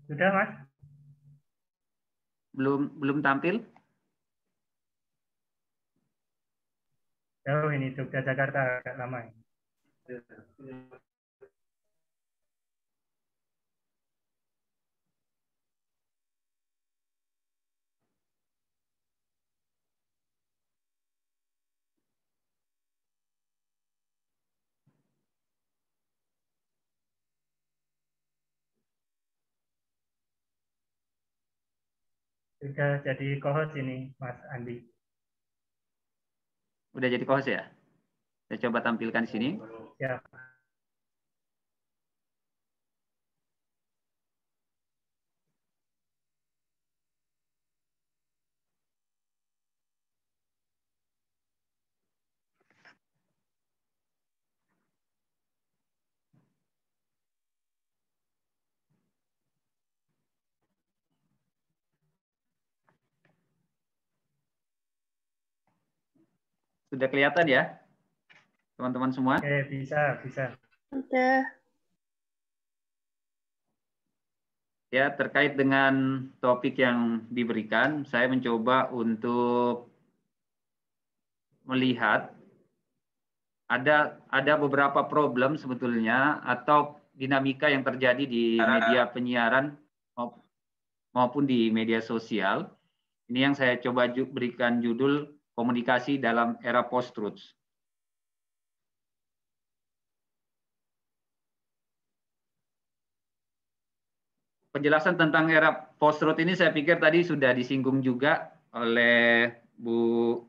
Sudah, Mas? Belum tampil? Jauh ini Jogja Jakarta agak lama. Sudah jadi co-host ini, Mas Andi. Udah jadi host ya? Saya coba tampilkan di sini. Ya. Sudah kelihatan ya, teman-teman semua? Oke, bisa. Udah. Ya, terkait dengan topik yang diberikan, saya mencoba untuk melihat ada beberapa problem sebetulnya atau dinamika yang terjadi di media penyiaran maupun di media sosial. Ini yang saya coba berikan judul komunikasi dalam era post-truth. Penjelasan tentang era post-truth ini saya pikir tadi sudah disinggung juga oleh Bu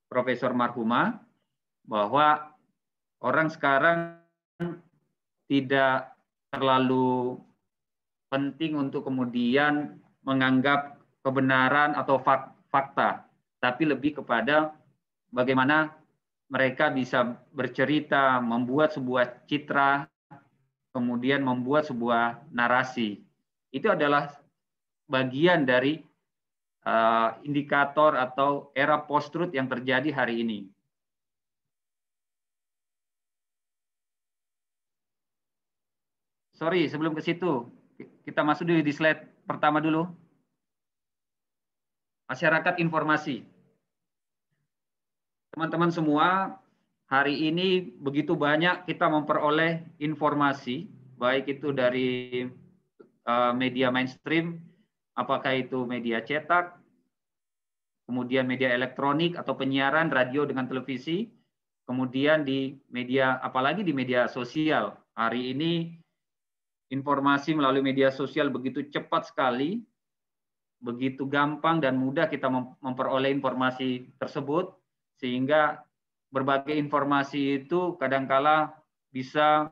Profesor Marhuma, bahwa orang sekarang tidak terlalu penting untuk kemudian menganggap kebenaran atau fakta, tapi lebih kepada bagaimana mereka bisa bercerita, membuat sebuah citra, kemudian membuat sebuah narasi. Itu adalah bagian dari indikator atau era post-truth yang terjadi hari ini. Sorry, sebelum ke situ, kita masuk dulu di slide pertama dulu. Masyarakat informasi. Teman-teman semua, hari ini begitu banyak kita memperoleh informasi, baik itu dari media mainstream, apakah itu media cetak, kemudian media elektronik atau penyiaran, radio dengan televisi, kemudian di media, apalagi di media sosial. Hari ini informasi melalui media sosial begitu cepat sekali, begitu gampang dan mudah kita memperoleh informasi tersebut, sehingga berbagai informasi itu kadangkala bisa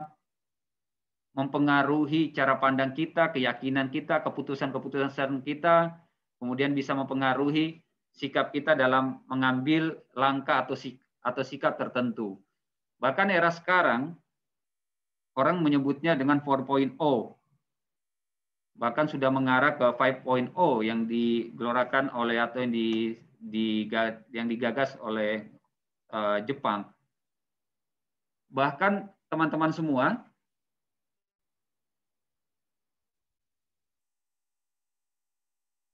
mempengaruhi cara pandang kita, keyakinan kita, keputusan-keputusan kita, kemudian bisa mempengaruhi sikap kita dalam mengambil langkah atau sikap tertentu. Bahkan era sekarang, orang menyebutnya dengan 4.0, bahkan sudah mengarah ke 5.0 yang digelorakan oleh atau yang digagas oleh Jepang. Bahkan teman-teman semua,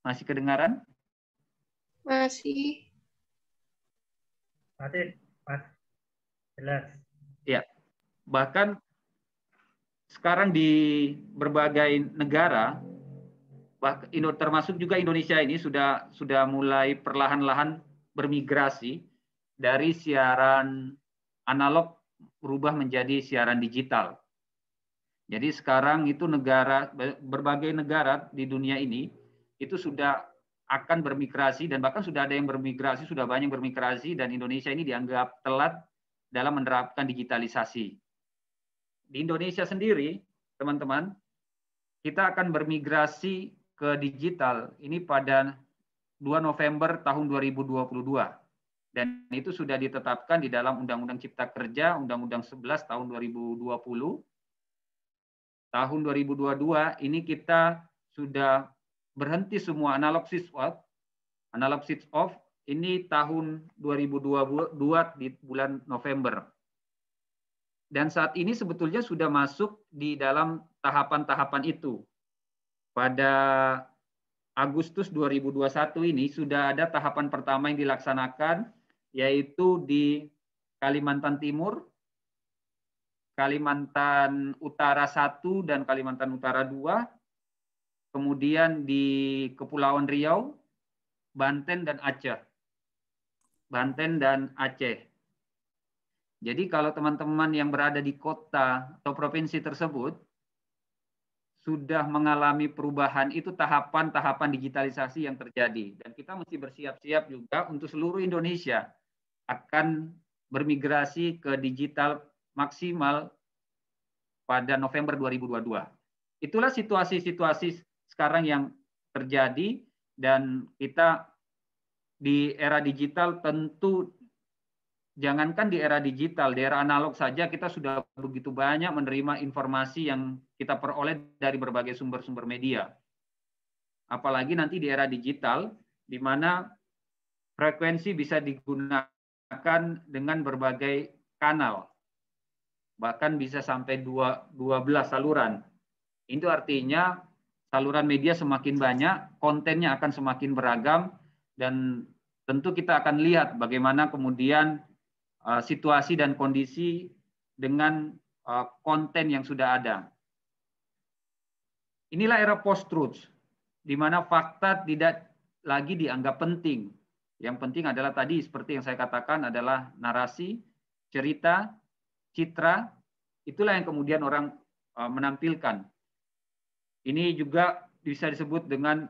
masih kedengaran? Masih. Mas, jelas. Ya, bahkan sekarang di berbagai negara, termasuk juga Indonesia ini sudah mulai perlahan-lahan bermigrasi dari siaran analog berubah menjadi siaran digital. Jadi sekarang itu berbagai negara di dunia ini itu sudah akan bermigrasi, dan bahkan sudah ada yang bermigrasi, sudah banyak yang bermigrasi, dan Indonesia ini dianggap telat dalam menerapkan digitalisasi. Di Indonesia sendiri, teman-teman, kita akan bermigrasi ke digital ini pada 2 November tahun 2022. Dan itu sudah ditetapkan di dalam Undang-Undang Cipta Kerja, Undang-Undang 11 tahun 2020. Tahun 2022 ini kita sudah berhenti semua analog switch off ini tahun 2022 di bulan November. Dan saat ini sebetulnya sudah masuk di dalam tahapan-tahapan itu. Pada Agustus 2021 ini sudah ada tahapan pertama yang dilaksanakan, yaitu di Kalimantan Timur, Kalimantan Utara 1 dan Kalimantan Utara 2, kemudian di Kepulauan Riau, Banten dan Aceh. Banten dan Aceh. Jadi kalau teman-teman yang berada di kota atau provinsi tersebut sudah mengalami perubahan, itu tahapan-tahapan digitalisasi yang terjadi. Dan kita mesti bersiap-siap juga untuk seluruh Indonesia akan bermigrasi ke digital maksimal pada November 2022. Itulah situasi-situasi sekarang yang terjadi, dan kita di era digital tentu, jangankan di era digital, di era analog saja kita sudah begitu banyak menerima informasi yang kita peroleh dari berbagai sumber-sumber media. Apalagi nanti di era digital, di mana frekuensi bisa digunakan dengan berbagai kanal. Bahkan bisa sampai 12 saluran. Itu artinya saluran media semakin banyak, kontennya akan semakin beragam, dan tentu kita akan lihat bagaimana kemudian situasi dan kondisi dengan konten yang sudah ada. Inilah era post-truth, di mana fakta tidak lagi dianggap penting. Yang penting adalah tadi seperti yang saya katakan adalah narasi, cerita, citra, itulah yang kemudian orang menampilkan. Ini juga bisa disebut dengan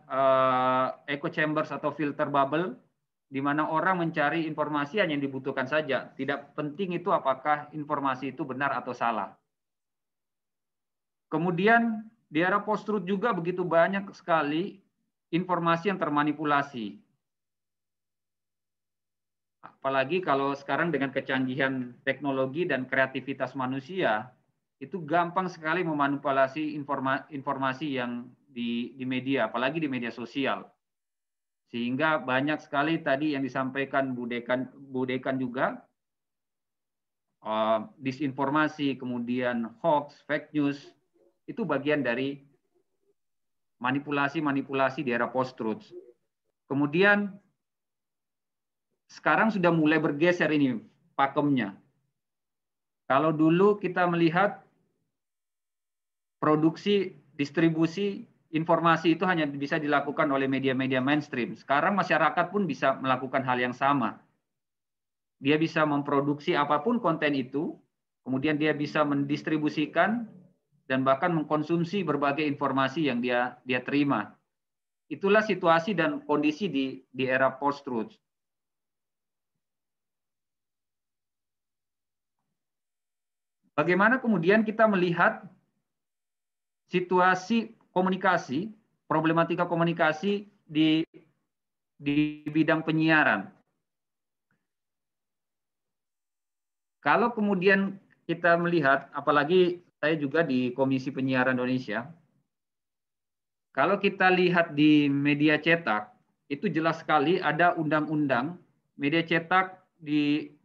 echo chambers atau filter bubble, di mana orang mencari informasi hanya yang dibutuhkan saja. Tidak penting itu apakah informasi itu benar atau salah. Kemudian di era post-truth juga begitu banyak sekali informasi yang termanipulasi. Apalagi kalau sekarang dengan kecanggihan teknologi dan kreativitas manusia, itu gampang sekali memanipulasi informasi yang di media, apalagi di media sosial. Sehingga banyak sekali tadi yang disampaikan Bu Dekan juga, disinformasi, kemudian hoax, fake news, itu bagian dari manipulasi-manipulasi di era post-truth. Kemudian sekarang sudah mulai bergeser ini pakemnya. Kalau dulu kita melihat produksi, distribusi informasi itu hanya bisa dilakukan oleh media-media mainstream. Sekarang masyarakat pun bisa melakukan hal yang sama. Dia bisa memproduksi apapun konten itu, kemudian dia bisa mendistribusikan dan bahkan mengkonsumsi berbagai informasi yang dia terima. Itulah situasi dan kondisi di era post-truth. Bagaimana kemudian kita melihat situasi komunikasi, problematika komunikasi di bidang penyiaran. Kalau kemudian kita melihat, apalagi saya juga di Komisi Penyiaran Indonesia, kalau kita lihat di media cetak, itu jelas sekali ada undang-undang, media cetak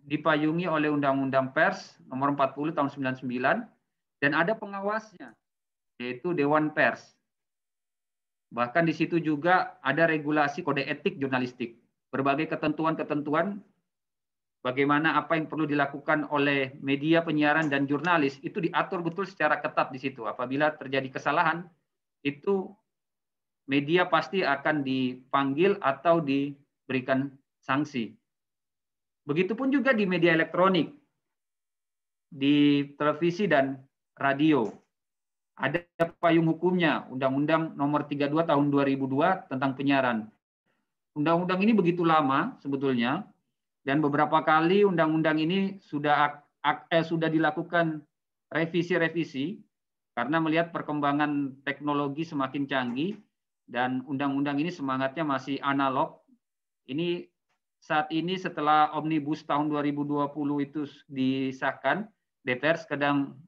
dipayungi oleh Undang-Undang Pers nomor 40 tahun 99, dan ada pengawasnya, yaitu Dewan Pers. Bahkan di situ juga ada regulasi kode etik jurnalistik. Berbagai ketentuan-ketentuan bagaimana apa yang perlu dilakukan oleh media penyiaran dan jurnalis itu diatur betul secara ketat di situ. Apabila terjadi kesalahan, itu media pasti akan dipanggil atau diberikan sanksi. Begitupun juga di media elektronik, di televisi dan radio. Ada payung hukumnya, Undang-Undang Nomor 32 Tahun 2002 tentang penyiaran. Undang-undang ini begitu lama sebetulnya, dan beberapa kali undang-undang ini sudah dilakukan revisi-revisi karena melihat perkembangan teknologi semakin canggih, dan undang-undang ini semangatnya masih analog. Ini saat ini setelah Omnibus tahun 2020 itu disahkan, DPR sedang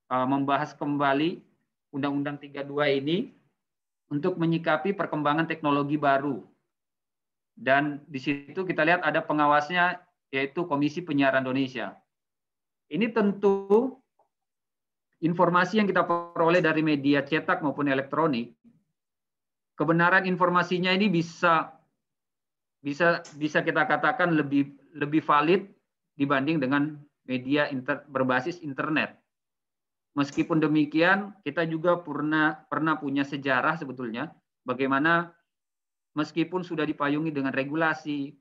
membahas kembali Undang-Undang 32 ini untuk menyikapi perkembangan teknologi baru. Dan di situ kita lihat ada pengawasnya, yaitu Komisi Penyiaran Indonesia. Ini tentu informasi yang kita peroleh dari media cetak maupun elektronik, kebenaran informasinya ini bisa kita katakan lebih valid dibanding dengan media berbasis internet. Meskipun demikian, kita juga pernah punya sejarah sebetulnya bagaimana meskipun sudah dipayungi dengan regulasi,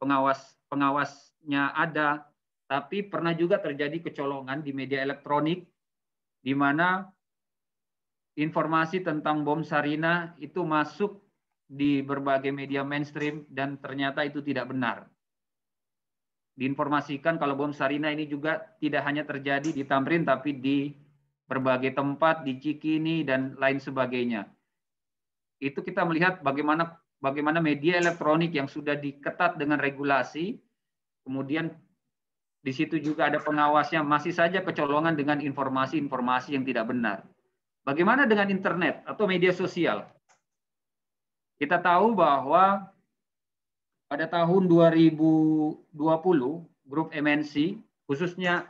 pengawasnya ada, tapi pernah juga terjadi kecolongan di media elektronik di mana informasi tentang bom Sarinah itu masuk di berbagai media mainstream dan ternyata itu tidak benar. Diinformasikan kalau bom Sarinah ini juga tidak hanya terjadi di Tamrin tapi di berbagai tempat, di Cikini dan lain sebagainya. Itu kita melihat bagaimana media elektronik yang sudah diketat dengan regulasi, kemudian di situ juga ada pengawasnya, masih saja kecolongan dengan informasi-informasi yang tidak benar. Bagaimana dengan internet atau media sosial? Kita tahu bahwa pada tahun 2020, grup MNC, khususnya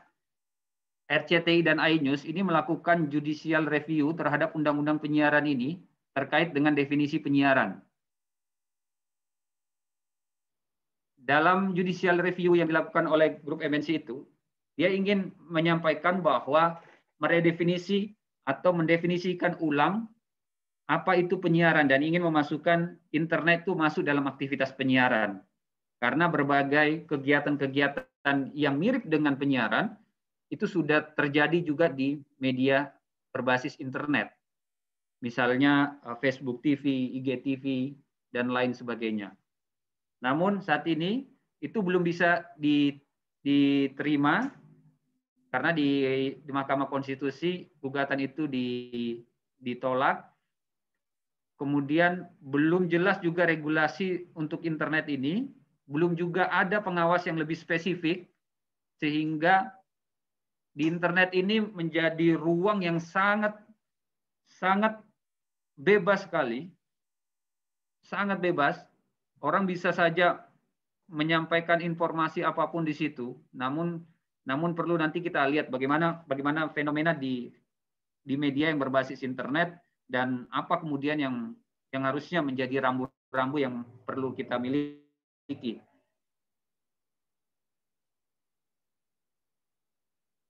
RCTI dan iNews, ini melakukan judicial review terhadap undang-undang penyiaran ini terkait dengan definisi penyiaran. Dalam judicial review yang dilakukan oleh grup MNC itu, dia ingin menyampaikan bahwa meredefinisi atau mendefinisikan ulang apa itu penyiaran dan ingin memasukkan internet itu masuk dalam aktivitas penyiaran. Karena berbagai kegiatan-kegiatan yang mirip dengan penyiaran itu sudah terjadi juga di media berbasis internet. Misalnya Facebook TV, IGTV, dan lain sebagainya. Namun saat ini itu belum bisa diterima karena di Mahkamah Konstitusi gugatan itu ditolak. Kemudian belum jelas juga regulasi untuk internet ini, belum juga ada pengawas yang lebih spesifik, sehingga di internet ini menjadi ruang yang sangat bebas sekali, sangat bebas. Orang bisa saja menyampaikan informasi apapun di situ, namun perlu nanti kita lihat bagaimana fenomena di media yang berbasis internet dan apa kemudian yang harusnya menjadi rambu-rambu yang perlu kita miliki.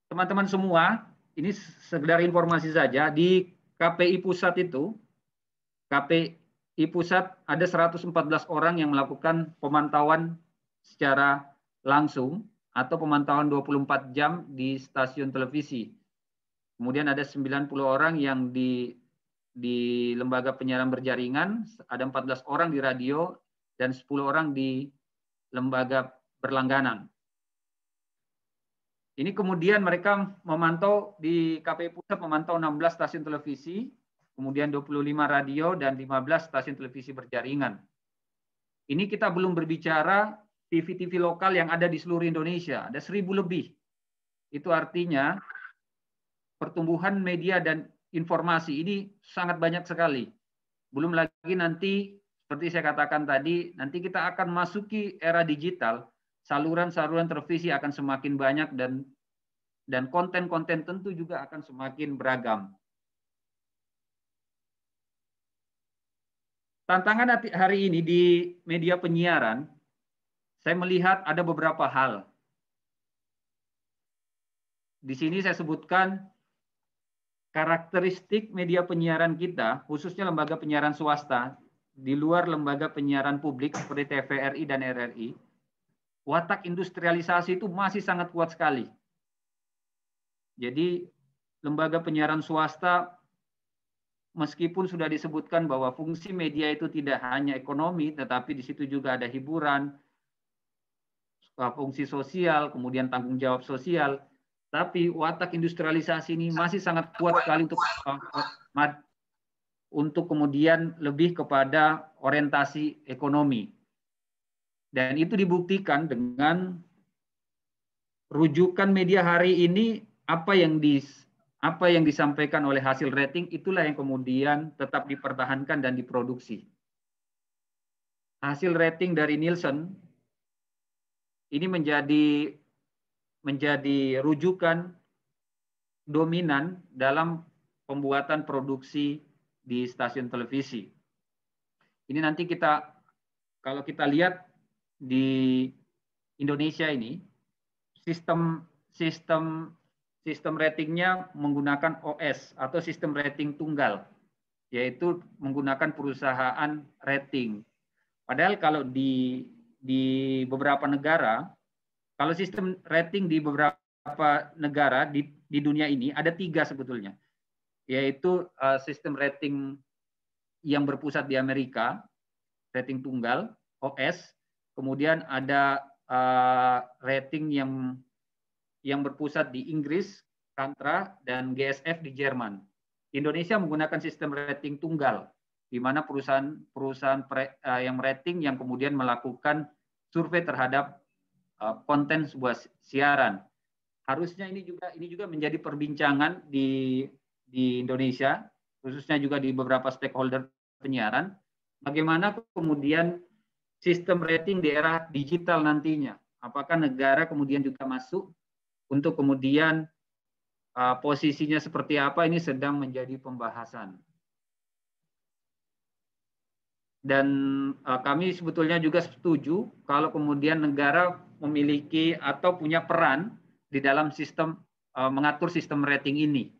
Teman-teman semua, ini sekedar informasi saja, di KPI Pusat itu, KPI Pusat ada 114 orang yang melakukan pemantauan secara langsung atau pemantauan 24 jam di stasiun televisi. Kemudian ada 90 orang yang di lembaga penyiaran berjaringan, ada 14 orang di radio, dan 10 orang di lembaga berlangganan. Ini kemudian mereka memantau di KPI Pusat memantau 16 stasiun televisi, kemudian 25 radio, dan 15 stasiun televisi berjaringan. Ini kita belum berbicara TV-TV lokal yang ada di seluruh Indonesia, ada 1000 lebih. Itu artinya pertumbuhan media dan informasi ini sangat banyak sekali. Belum lagi nanti, seperti saya katakan tadi, nanti kita akan masuki era digital, saluran-saluran televisi akan semakin banyak dan konten-konten tentu juga akan semakin beragam. Tantangan hari ini di media penyiaran, saya melihat ada beberapa hal. Di sini saya sebutkan karakteristik media penyiaran kita, khususnya lembaga penyiaran swasta, di luar lembaga penyiaran publik seperti TVRI dan RRI, watak industrialisasi itu masih sangat kuat sekali. Jadi lembaga penyiaran swasta, meskipun sudah disebutkan bahwa fungsi media itu tidak hanya ekonomi, tetapi di situ juga ada hiburan, fungsi sosial, kemudian tanggung jawab sosial, tapi watak industrialisasi ini masih sangat kuat sekali untuk kemudian lebih kepada orientasi ekonomi. Dan itu dibuktikan dengan rujukan media hari ini, apa yang disampaikan oleh hasil rating, itulah yang kemudian tetap dipertahankan dan diproduksi. Hasil rating dari Nielsen ini menjadi rujukan dominan dalam pembuatan produksi di stasiun televisi. Ini nanti kalau kita lihat di Indonesia ini, sistem ratingnya menggunakan OS atau sistem rating tunggal, yaitu menggunakan perusahaan rating. Padahal kalau di beberapa negara, kalau sistem rating di beberapa negara di dunia ini ada 3 sebetulnya, yaitu sistem rating yang berpusat di Amerika, rating tunggal, OS, kemudian ada rating yang berpusat di Inggris, Kantra, dan GSF di Jerman. Indonesia menggunakan sistem rating tunggal, di mana perusahaan yang rating yang kemudian melakukan survei terhadap konten sebuah siaran. Harusnya ini juga menjadi perbincangan di Indonesia, khususnya juga di beberapa stakeholder penyiaran, bagaimana kemudian sistem rating di era digital nantinya. Apakah negara kemudian juga masuk untuk kemudian posisinya seperti apa, ini sedang menjadi pembahasan. Dan kami sebetulnya juga setuju kalau kemudian negara memiliki atau punya peran di dalam sistem mengatur sistem rating ini.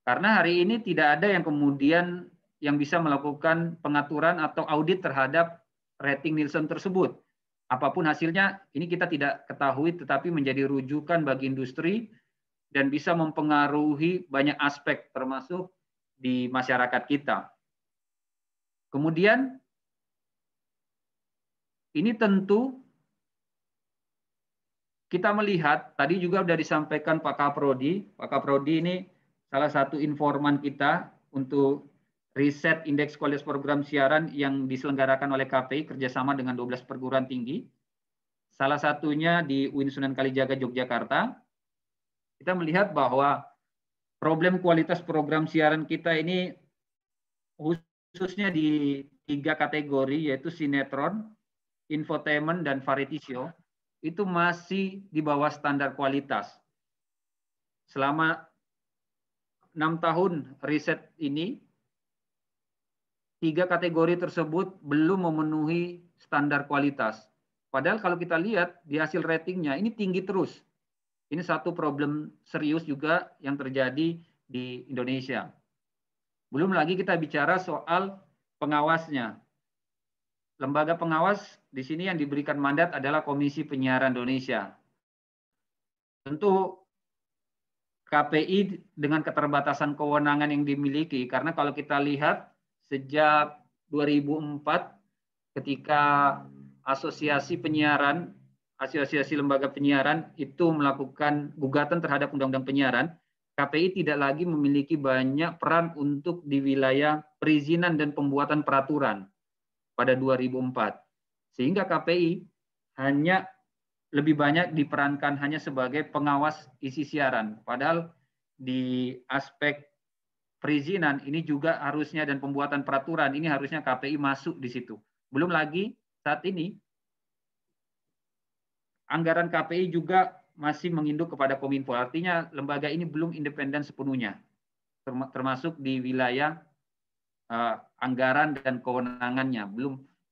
Karena hari ini tidak ada yang kemudian yang bisa melakukan pengaturan atau audit terhadap rating Nielsen tersebut. Apapun hasilnya, ini kita tidak ketahui, tetapi menjadi rujukan bagi industri dan bisa mempengaruhi banyak aspek, termasuk di masyarakat kita. Kemudian, ini tentu kita melihat, tadi juga sudah disampaikan Pak Kaprodi. Pak Kaprodi ini salah satu informan kita untuk riset indeks kualitas program siaran yang diselenggarakan oleh KPI kerjasama dengan 12 perguruan tinggi. Salah satunya di UIN Sunan Kalijaga, Yogyakarta. Kita melihat bahwa problem kualitas program siaran kita ini khususnya di 3 kategori, yaitu sinetron, infotainment, dan variety show, itu masih di bawah standar kualitas. Selama 6 tahun riset ini, 3 kategori tersebut belum memenuhi standar kualitas. Padahal kalau kita lihat di hasil ratingnya, ini tinggi terus. Ini satu problem serius juga yang terjadi di Indonesia. Belum lagi kita bicara soal pengawasnya. Lembaga pengawas di sini yang diberikan mandat adalah Komisi Penyiaran Indonesia. Tentu KPI dengan keterbatasan kewenangan yang dimiliki, karena kalau kita lihat sejak 2004 ketika Asosiasi Penyiaran, Asosiasi Lembaga Penyiaran itu melakukan gugatan terhadap Undang-Undang Penyiaran, KPI tidak lagi memiliki banyak peran untuk di wilayah perizinan dan pembuatan peraturan pada 2004. Sehingga KPI hanya lebih banyak diperankan hanya sebagai pengawas isi siaran. Padahal di aspek perizinan ini juga harusnya dan pembuatan peraturan ini harusnya KPI masuk di situ. Belum lagi saat ini anggaran KPI juga masih menginduk kepada Kominfo. Artinya lembaga ini belum independen sepenuhnya, termasuk di wilayah anggaran dan kewenangannya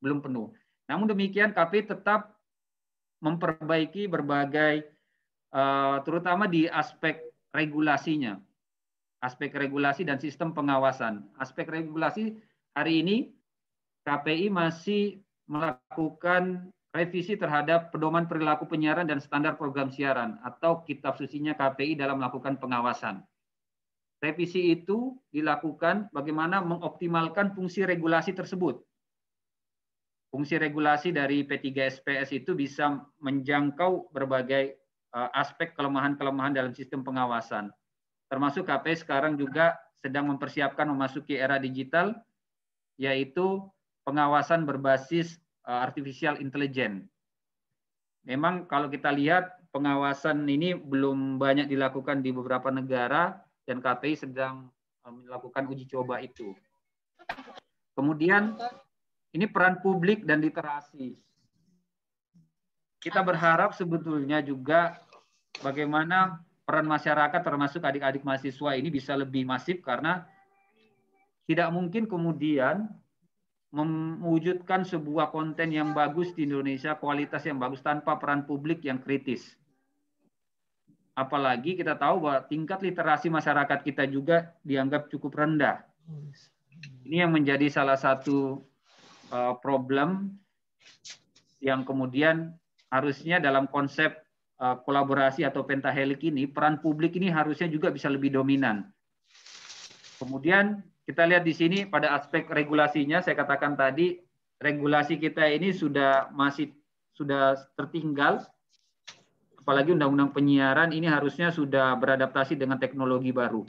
belum penuh. Namun demikian KPI tetap memperbaiki berbagai terutama di aspek regulasinya, aspek regulasi dan sistem pengawasan. Aspek regulasi hari ini KPI masih melakukan revisi terhadap pedoman perilaku penyiaran dan standar program siaran atau kitab sucinya KPI dalam melakukan pengawasan. Revisi itu dilakukan bagaimana mengoptimalkan fungsi regulasi tersebut. Fungsi regulasi dari P3SPS itu bisa menjangkau berbagai aspek kelemahan-kelemahan dalam sistem pengawasan. Termasuk KPI sekarang juga sedang mempersiapkan memasuki era digital, yaitu pengawasan berbasis artificial intelligence. Memang kalau kita lihat pengawasan ini belum banyak dilakukan di beberapa negara dan KPI sedang melakukan uji coba itu. Kemudian ini peran publik dan literasi. Kita berharap sebetulnya juga bagaimana peran masyarakat termasuk adik-adik mahasiswa ini bisa lebih masif, karena tidak mungkin kemudian mewujudkan sebuah konten yang bagus di Indonesia, kualitas yang bagus tanpa peran publik yang kritis. Apalagi kita tahu bahwa tingkat literasi masyarakat kita juga dianggap cukup rendah. Ini yang menjadi salah satu problem yang kemudian harusnya dalam konsep kolaborasi atau pentahelix ini, peran publik ini harusnya juga bisa lebih dominan. Kemudian kita lihat di sini pada aspek regulasinya, saya katakan tadi, regulasi kita ini sudah tertinggal, apalagi undang-undang penyiaran ini harusnya sudah beradaptasi dengan teknologi baru.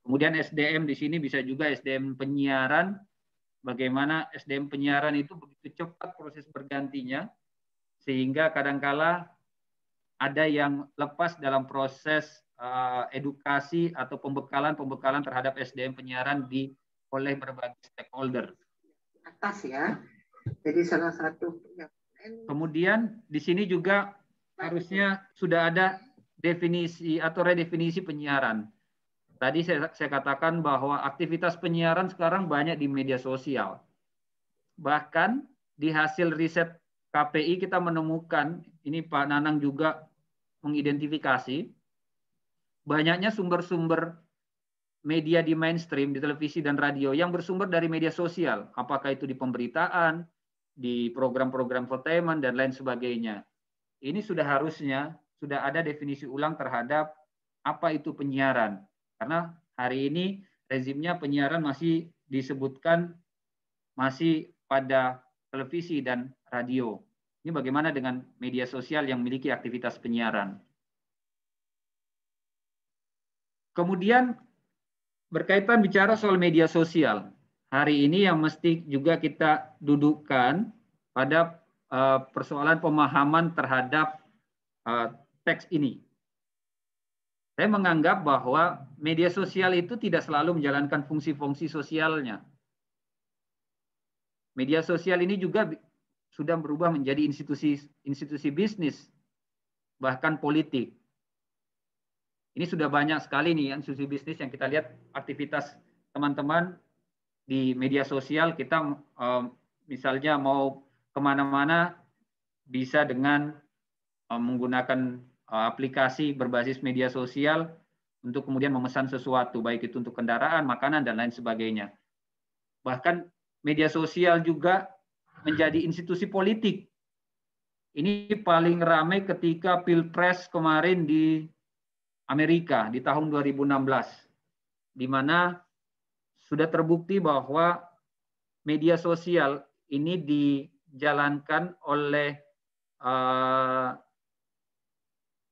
Kemudian SDM di sini bisa juga SDM penyiaran, bagaimana SDM penyiaran itu begitu cepat proses bergantinya, sehingga kadangkala ada yang lepas dalam proses edukasi atau pembekalan terhadap SDM penyiaran oleh berbagai stakeholder. Atas ya, jadi salah satu. Kemudian di sini juga harusnya sudah ada definisi atau redefinisi penyiaran. Tadi saya katakan bahwa aktivitas penyiaran sekarang banyak di media sosial. Bahkan di hasil riset KPI kita menemukan, ini Pak Nanang juga mengidentifikasi, banyaknya sumber-sumber media di mainstream, di televisi dan radio yang bersumber dari media sosial, apakah itu di pemberitaan, di program-program infotainment, dan lain sebagainya. Ini harusnya sudah ada definisi ulang terhadap apa itu penyiaran. Karena hari ini rezimnya penyiaran masih disebutkan masih pada televisi dan radio. Ini bagaimana dengan media sosial yang memiliki aktivitas penyiaran? Kemudian berkaitan bicara soal media sosial. Hari ini yang mesti juga kita dudukkan pada persoalan pemahaman terhadap teks ini. Saya menganggap bahwa media sosial itu tidak selalu menjalankan fungsi-fungsi sosialnya. Media sosial ini juga sudah berubah menjadi institusi bisnis, bahkan politik. Ini sudah banyak sekali nih institusi bisnis yang kita lihat aktivitas teman-teman di media sosial. Kita misalnya mau kemana-mana bisa dengan menggunakan aplikasi berbasis media sosial untuk kemudian memesan sesuatu, baik itu untuk kendaraan, makanan, dan lain sebagainya. Bahkan media sosial juga menjadi institusi politik. Ini paling ramai ketika Pilpres kemarin di Amerika di tahun 2016, di mana sudah terbukti bahwa media sosial ini dijalankan oleh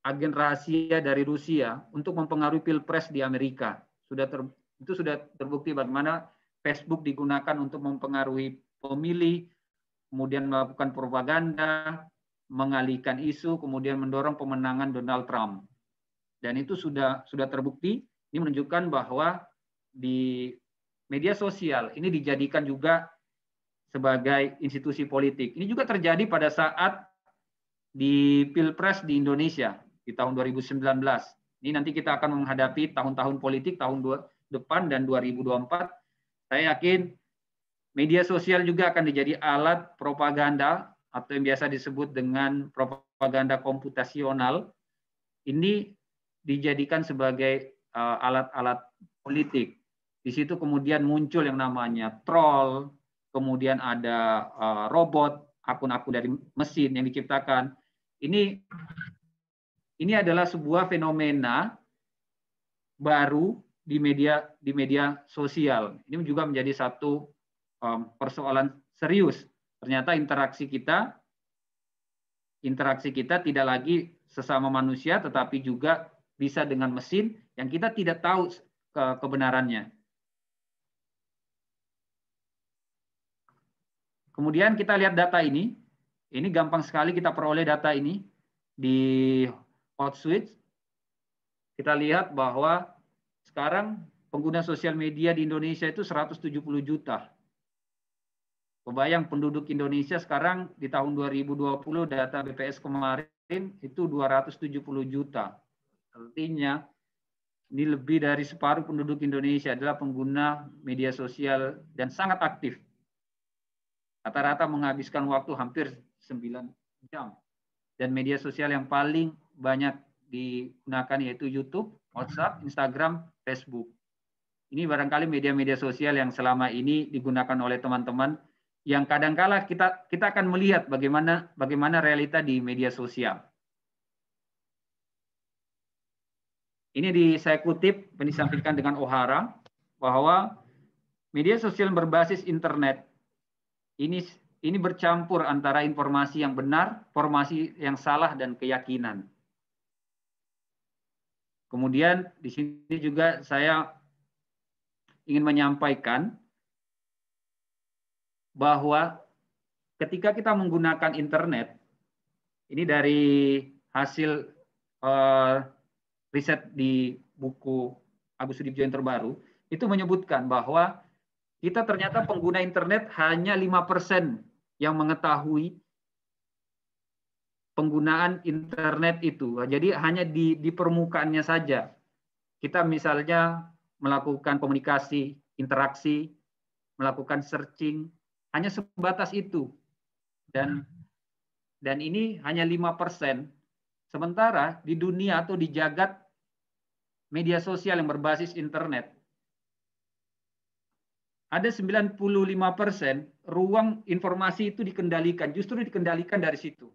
agen rahasia dari Rusia untuk mempengaruhi Pilpres di Amerika. Itu sudah terbukti bagaimana Facebook digunakan untuk mempengaruhi pemilih, kemudian melakukan propaganda, mengalihkan isu, kemudian mendorong pemenangan Donald Trump. Dan itu sudah terbukti. Ini menunjukkan bahwa di media sosial ini dijadikan juga sebagai institusi politik. Ini juga terjadi pada saat di Pilpres di Indonesia di tahun 2019. Ini nanti kita akan menghadapi tahun-tahun politik tahun depan dan 2024. Saya yakin media sosial juga akan menjadi alat propaganda atau yang biasa disebut dengan propaganda komputasional. Ini dijadikan sebagai alat-alat politik. Di situ kemudian muncul yang namanya troll, kemudian ada robot, akun-akun dari mesin yang diciptakan. Ini adalah sebuah fenomena baru di media sosial. Ini juga menjadi satu persoalan serius. Ternyata interaksi kita tidak lagi sesama manusia, tetapi juga bisa dengan mesin yang kita tidak tahu kebenarannya. Kemudian kita lihat data ini. Ini gampang sekali kita peroleh data ini di Hootsuite. Kita lihat bahwa sekarang pengguna sosial media di Indonesia itu 170 juta. Kebayang penduduk Indonesia sekarang di tahun 2020 data BPS kemarin itu 270 juta. Artinya ini lebih dari separuh penduduk Indonesia adalah pengguna media sosial dan sangat aktif. Rata-rata menghabiskan waktu hampir 9 jam. Dan media sosial yang paling banyak digunakan yaitu YouTube, WhatsApp, Instagram, Facebook. Ini barangkali media-media sosial yang selama ini digunakan oleh teman-teman yang kadangkala kita akan melihat bagaimana realita di media sosial. Ini saya kutip yang disampaikan dengan O'Hara bahwa media sosial berbasis internet ini bercampur antara informasi yang benar, informasi yang salah, dan keyakinan. Kemudian di sini juga saya ingin menyampaikan bahwa ketika kita menggunakan internet, ini dari hasil riset di buku Agus Sudibjo yang terbaru, itu menyebutkan bahwa kita ternyata pengguna internet hanya 5% yang mengetahui penggunaan internet itu. Jadi hanya di permukaannya saja. Kita misalnya melakukan komunikasi, interaksi, melakukan searching, hanya sebatas itu. Dan ini hanya 5%. Sementara di dunia atau di jagat media sosial yang berbasis internet, ada 95% ruang informasi itu dikendalikan, justru dikendalikan dari situ.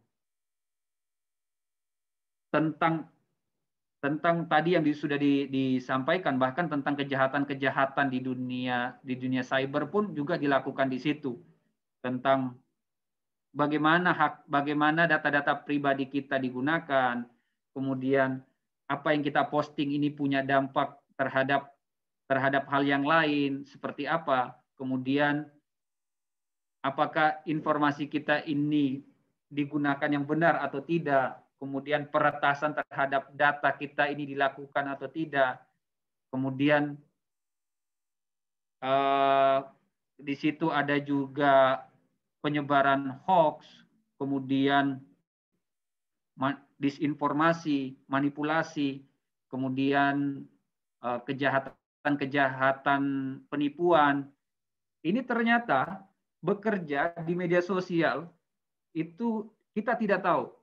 Tentang tadi yang sudah disampaikan, bahkan tentang kejahatan-kejahatan di dunia cyber pun juga dilakukan di situ. Tentang bagaimana data-data pribadi kita digunakan, kemudian apa yang kita posting ini punya dampak terhadap hal yang lain seperti apa, kemudian apakah informasi kita ini digunakan yang benar atau tidak, kemudian peretasan terhadap data kita ini dilakukan atau tidak, kemudian di situ ada juga penyebaran hoax, kemudian disinformasi, manipulasi, kemudian kejahatan penipuan. Ini ternyata bekerja di media sosial itu kita tidak tahu.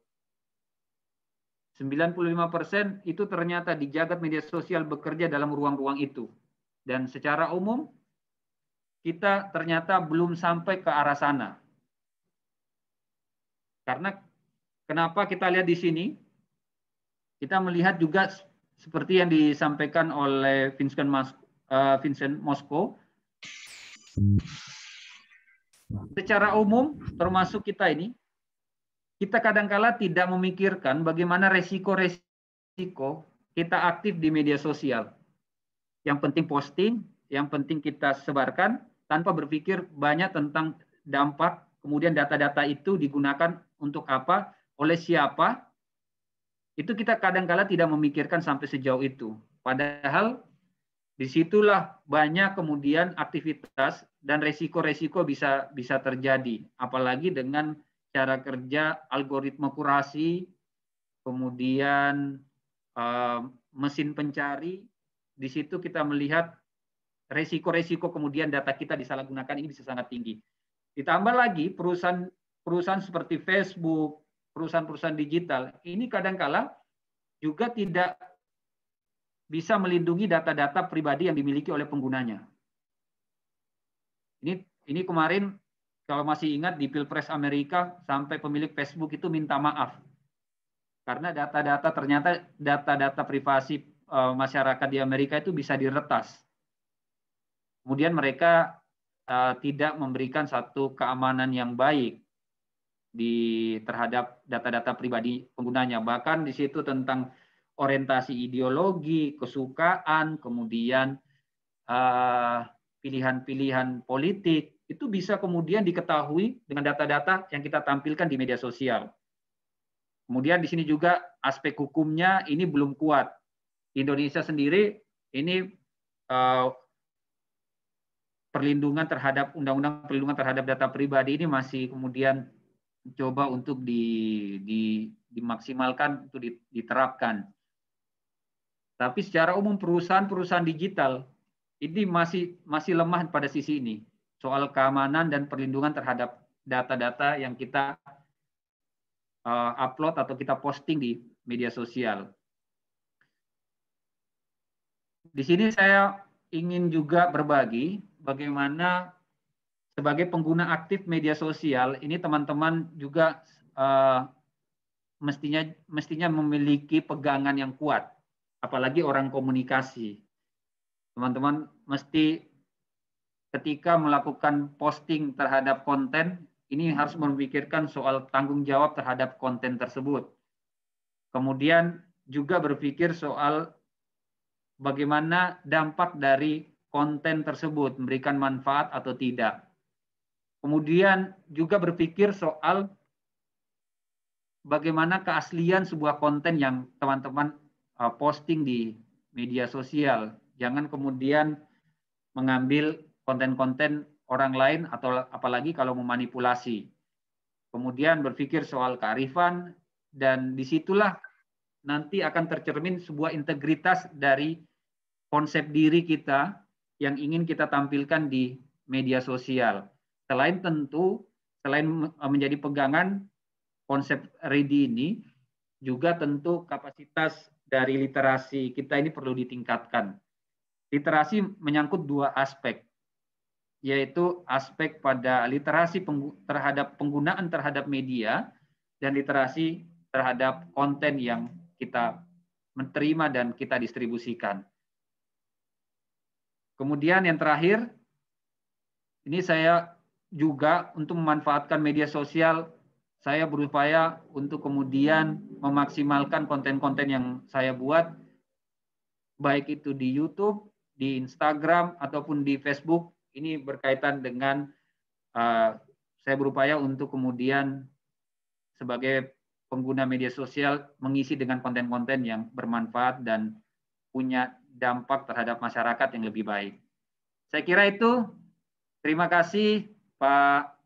95% itu ternyata di jagat media sosial bekerja dalam ruang-ruang itu. Dan secara umum kita ternyata belum sampai ke arah sana. Karena kenapa kita lihat di sini? Kita melihat juga seperti yang disampaikan oleh Vincent Mosco. Secara umum, termasuk kita ini, kita kadangkala tidak memikirkan bagaimana resiko-resiko kita aktif di media sosial. Yang penting posting, yang penting kita sebarkan, tanpa berpikir banyak tentang dampak, kemudian data-data itu digunakan untuk apa, oleh siapa, itu kita kadang-kala tidak memikirkan sampai sejauh itu. Padahal disitulah banyak kemudian aktivitas dan resiko-resiko bisa terjadi. Apalagi dengan cara kerja algoritma kurasi, kemudian mesin pencari, di situ kita melihat resiko-resiko kemudian data kita disalahgunakan ini bisa sangat tinggi. Ditambah lagi perusahaan seperti Facebook, perusahaan-perusahaan digital, ini kadangkala juga tidak bisa melindungi data-data pribadi yang dimiliki oleh penggunanya. Ini kemarin kalau masih ingat di Pilpres Amerika sampai pemilik Facebook itu minta maaf karena ternyata data-data privasi masyarakat di Amerika itu bisa diretas. Kemudian mereka tidak memberikan satu keamanan yang baik terhadap data-data pribadi penggunanya. Bahkan di situ tentang orientasi ideologi, kesukaan, kemudian pilihan-pilihan politik, itu bisa kemudian diketahui dengan data-data yang kita tampilkan di media sosial. Kemudian di sini juga aspek hukumnya ini belum kuat. Indonesia sendiri ini perlindungan terhadap undang-undang perlindungan terhadap data pribadi ini masih kemudian coba untuk dimaksimalkan, untuk diterapkan. Tapi secara umum perusahaan-perusahaan digital ini masih lemah pada sisi ini, soal keamanan dan perlindungan terhadap data-data yang kita upload atau kita posting di media sosial. Di sini saya ingin juga berbagi bagaimana sebagai pengguna aktif media sosial ini teman-teman juga mestinya memiliki pegangan yang kuat, apalagi orang komunikasi. Teman-teman mesti ketika melakukan posting terhadap konten, ini harus memikirkan soal tanggung jawab terhadap konten tersebut. Kemudian juga berpikir soal bagaimana dampak dari konten tersebut, memberikan manfaat atau tidak. Kemudian juga berpikir soal bagaimana keaslian sebuah konten yang teman-teman posting di media sosial. Jangan kemudian mengambil konten-konten orang lain atau apalagi kalau memanipulasi. Kemudian berpikir soal kearifan dan disitulah nanti akan tercermin sebuah integritas dari konsep diri kita yang ingin kita tampilkan di media sosial. Selain menjadi pegangan konsep ready ini, juga tentu kapasitas dari literasi kita ini perlu ditingkatkan. Literasi menyangkut dua aspek, yaitu aspek pada literasi terhadap penggunaan terhadap media dan literasi terhadap konten yang kita menerima dan kita distribusikan. Kemudian yang terakhir, ini saya juga untuk memanfaatkan media sosial, saya berupaya untuk kemudian memaksimalkan konten-konten yang saya buat, baik itu di YouTube, di Instagram, ataupun di Facebook. Ini berkaitan dengan saya berupaya untuk kemudian sebagai pengguna media sosial mengisi dengan konten-konten yang bermanfaat dan punya dampak terhadap masyarakat yang lebih baik. Saya kira itu. Terima kasih Pak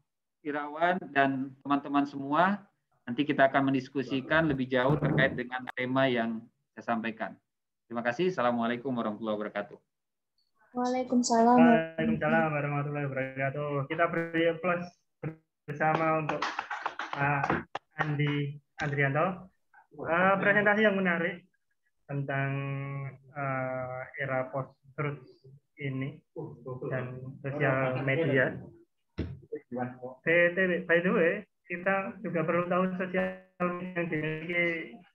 Irawan dan teman-teman semua. Nanti kita akan mendiskusikan lebih jauh terkait dengan tema yang saya sampaikan. Terima kasih. Assalamualaikum warahmatullahi wabarakatuh. Waalaikumsalam. Waalaikumsalam warahmatullahi wabarakatuh. Kita beri plus bersama untuk Pak Andi Andrianto. Presentasi yang menarik tentang era post-truth ini dan sosial media. By the way, kita juga perlu tahu sosial media yang dimiliki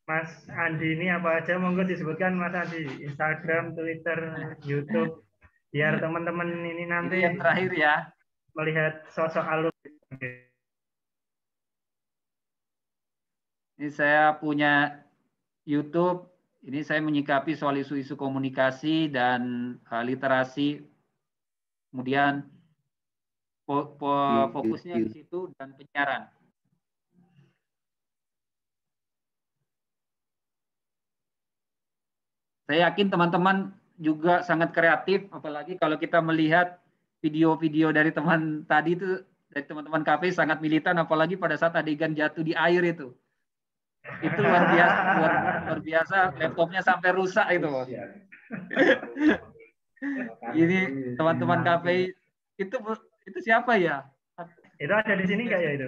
Mas Andi ini apa aja. Monggo disebutkan Mas Andi, Instagram, Twitter, YouTube, biar teman-teman ini nanti yang terakhir ya, melihat sosok alur. Ini saya punya YouTube. Ini saya menyikapi soal isu-isu komunikasi dan literasi. Kemudian fokusnya di situ dan penyiaran. Saya yakin teman-teman juga sangat kreatif, apalagi kalau kita melihat video-video dari teman tadi itu, dari teman-teman KP sangat militan, apalagi pada saat adegan jatuh di air itu. Itu luar biasa, laptopnya sampai rusak itu. Ini teman-teman KPI itu siapa ya? Itu ada di sini nggak ya itu?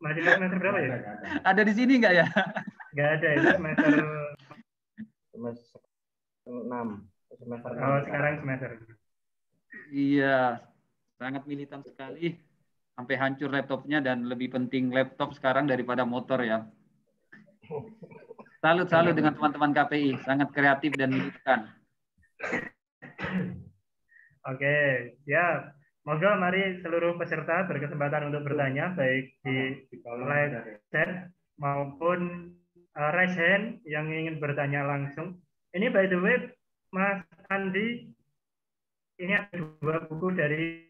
Masih semester berapa ya? Ada di sini nggak ya? Nggak ada, itu semester 6. Oh, sekarang semester. Iya, sangat militan sekali. Sampai hancur laptopnya dan lebih penting laptop sekarang daripada motor ya. Salut dengan teman-teman KPI, sangat kreatif dan militan. Oke, siap. Moga mari seluruh peserta berkesempatan untuk bertanya, baik di live chat maupun raise hand yang ingin bertanya langsung. Ini by the way, Mas Andi, ini ada 2 buku dari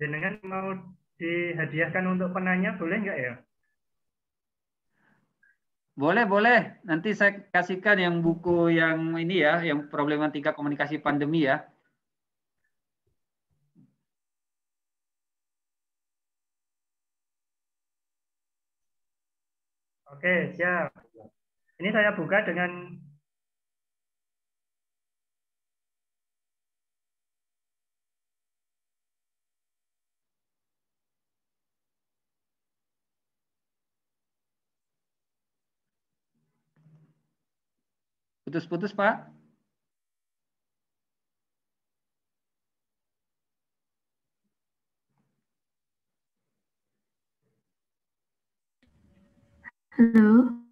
jenengan, mau dihadiahkan untuk penanya, boleh nggak ya? Boleh. Nanti saya kasihkan yang buku yang ini ya, yang problematika komunikasi pandemi ya. Oke, siap. Ini saya buka dengan Putus-putus, Pak. Halo.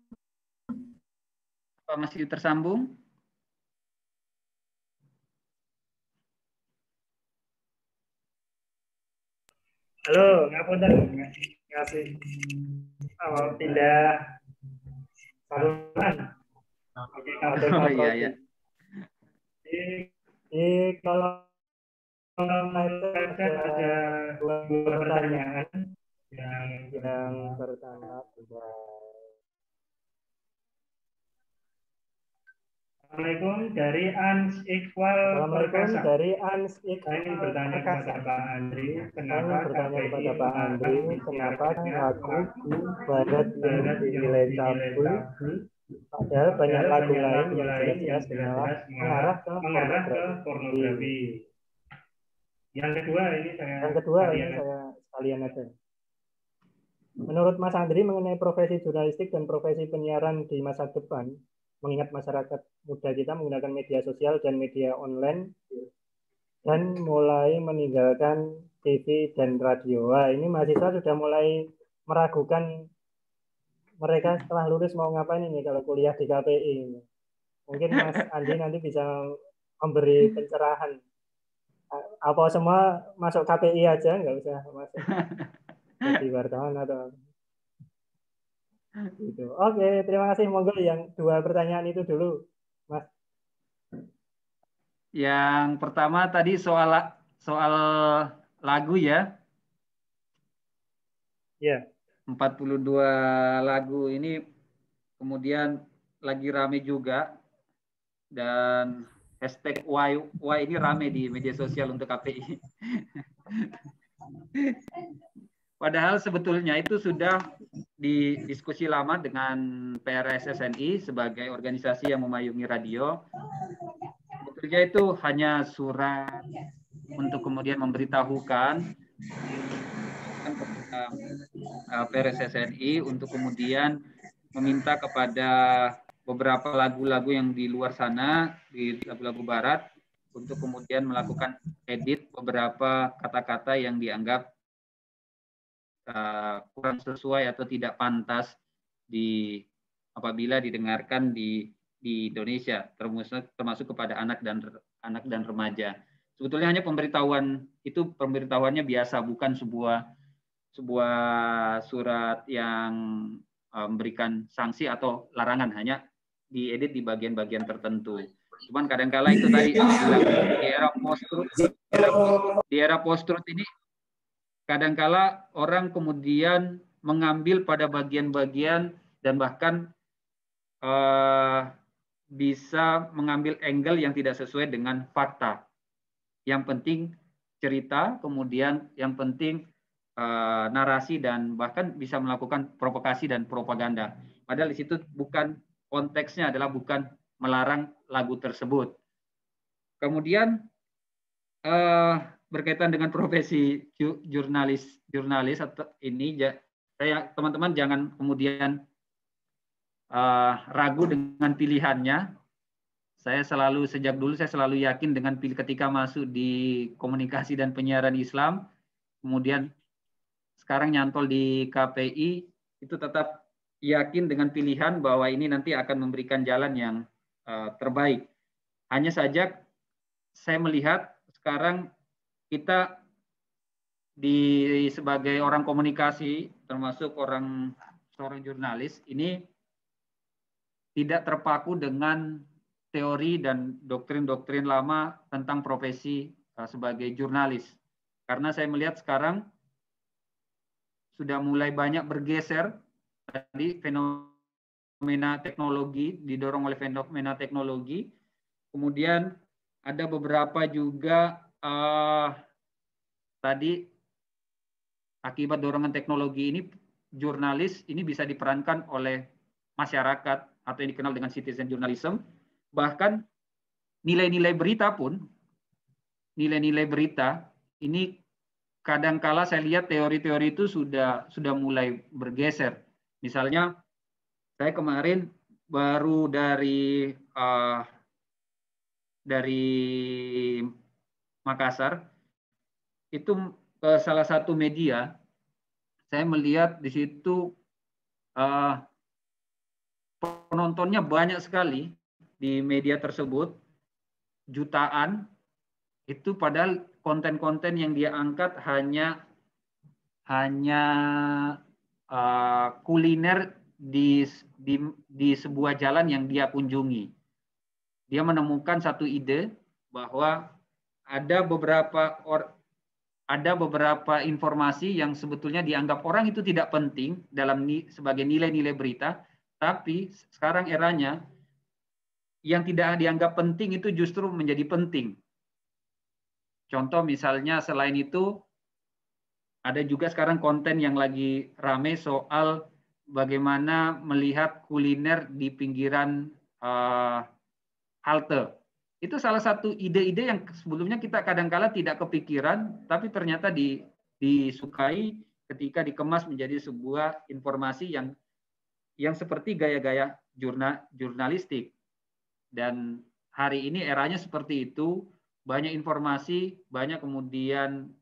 Apa masih tersambung? Halo, ngapunten ngasih pindah saluran. Oke, Oh iya ya. Kalau ada dua pertanyaan yang pertama Assalamualaikum dari Ans Iqbal Perkasa. Dari Ans Iqbal. Saya bertanya kepada Pak Andri, kenapa lagu Barat yang dinilai tabu, padahal banyak lagu lain yang jelas mengarah ke pornografi. Yang kedua ini saya sekalian aja. Menurut Mas Andri mengenai profesi jurnalistik dan profesi penyiaran di masa depan, mengingat masyarakat muda kita menggunakan media sosial dan media online dan mulai meninggalkan TV dan radio. Wah, ini mahasiswa sudah mulai meragukan mereka setelah lulus mau ngapain ini kalau kuliah di KPI. Mungkin Mas Andi nanti bisa memberi pencerahan. Apa semua masuk KPI aja, nggak usah masuk jadi wartawan atau gitu. Oke, terima kasih. Monggo yang dua pertanyaan itu dulu, Mas. Yang pertama tadi soal lagu ya. Ya. 42 lagu ini kemudian lagi rame juga dan hashtag why ini rame di media sosial untuk KPI. Padahal sebetulnya itu sudah didiskusi lama dengan PRSSNI sebagai organisasi yang memayungi radio. Sebetulnya itu hanya surat untuk kemudian memberitahukan kepada PRSSNI untuk kemudian meminta kepada beberapa lagu-lagu yang di luar sana, di lagu-lagu barat, untuk kemudian melakukan edit beberapa kata-kata yang dianggap kurang sesuai atau tidak pantas apabila didengarkan di Indonesia, termasuk kepada anak dan remaja. Sebetulnya hanya pemberitahuannya biasa, bukan sebuah surat yang memberikan sanksi atau larangan, hanya diedit di bagian-bagian tertentu. Cuman kadang-kala itu tadi di era post-truth ini kadangkala orang kemudian mengambil pada bagian-bagian dan bahkan bisa mengambil angle yang tidak sesuai dengan fakta. Yang penting cerita, kemudian yang penting narasi, dan bahkan bisa melakukan provokasi dan propaganda. Padahal di situ konteksnya adalah bukan melarang lagu tersebut. Kemudian berkaitan dengan profesi jurnalis atau ini, saya teman-teman jangan kemudian ragu dengan pilihannya. Sejak dulu saya selalu yakin dengan ketika masuk di komunikasi dan penyiaran Islam, kemudian sekarang nyantol di KPI, itu tetap yakin dengan pilihan bahwa ini nanti akan memberikan jalan yang terbaik. Hanya saja saya melihat sekarang kita sebagai orang komunikasi, termasuk seorang jurnalis, ini tidak terpaku dengan teori dan doktrin-doktrin lama tentang profesi sebagai jurnalis. Karena saya melihat sekarang sudah mulai banyak bergeser tadi fenomena teknologi, didorong oleh fenomena teknologi. Kemudian ada beberapa juga tadi akibat dorongan teknologi ini, jurnalis ini bisa diperankan oleh masyarakat atau yang dikenal dengan citizen journalism. Bahkan nilai-nilai berita ini kadangkala saya lihat teori-teori itu sudah mulai bergeser. Misalnya saya kemarin baru dari Makassar itu ke salah satu media, saya melihat di situ penontonnya banyak sekali di media tersebut, jutaan, itu padahal konten-konten yang dia angkat hanya kuliner di sebuah jalan yang dia kunjungi. Dia menemukan satu ide bahwa ada beberapa informasi yang sebetulnya dianggap orang itu tidak penting sebagai nilai-nilai berita, tapi sekarang eranya yang tidak dianggap penting itu justru menjadi penting. Contoh misalnya selain itu, ada juga sekarang konten yang lagi rame soal bagaimana melihat kuliner di pinggiran halte. Itu salah satu ide-ide yang sebelumnya kita kadang-kala tidak kepikiran, tapi ternyata disukai ketika dikemas menjadi sebuah informasi yang seperti gaya-gaya jurnalistik. Dan hari ini eranya seperti itu, banyak informasi, banyak kemudian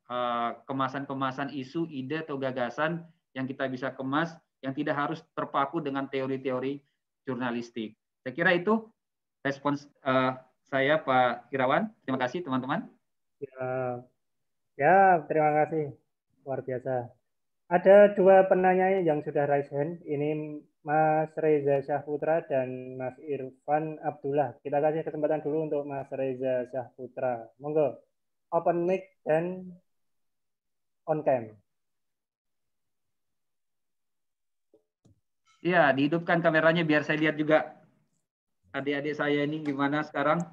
kemasan-kemasan isu, ide atau gagasan yang kita bisa kemas, yang tidak harus terpaku dengan teori-teori jurnalistik. Saya kira itu respons saya, Pak Irawan. Terima kasih, teman-teman. Ya, terima kasih. Luar biasa. Ada dua penanya yang sudah raise hand. Ini Mas Reza Syahputra dan Mas Irfan Abdullah. Kita kasih kesempatan dulu untuk Mas Reza Syahputra. Monggo. Open mic dan on cam. Iya, dihidupkan kameranya biar saya lihat juga adik-adik saya ini gimana sekarang.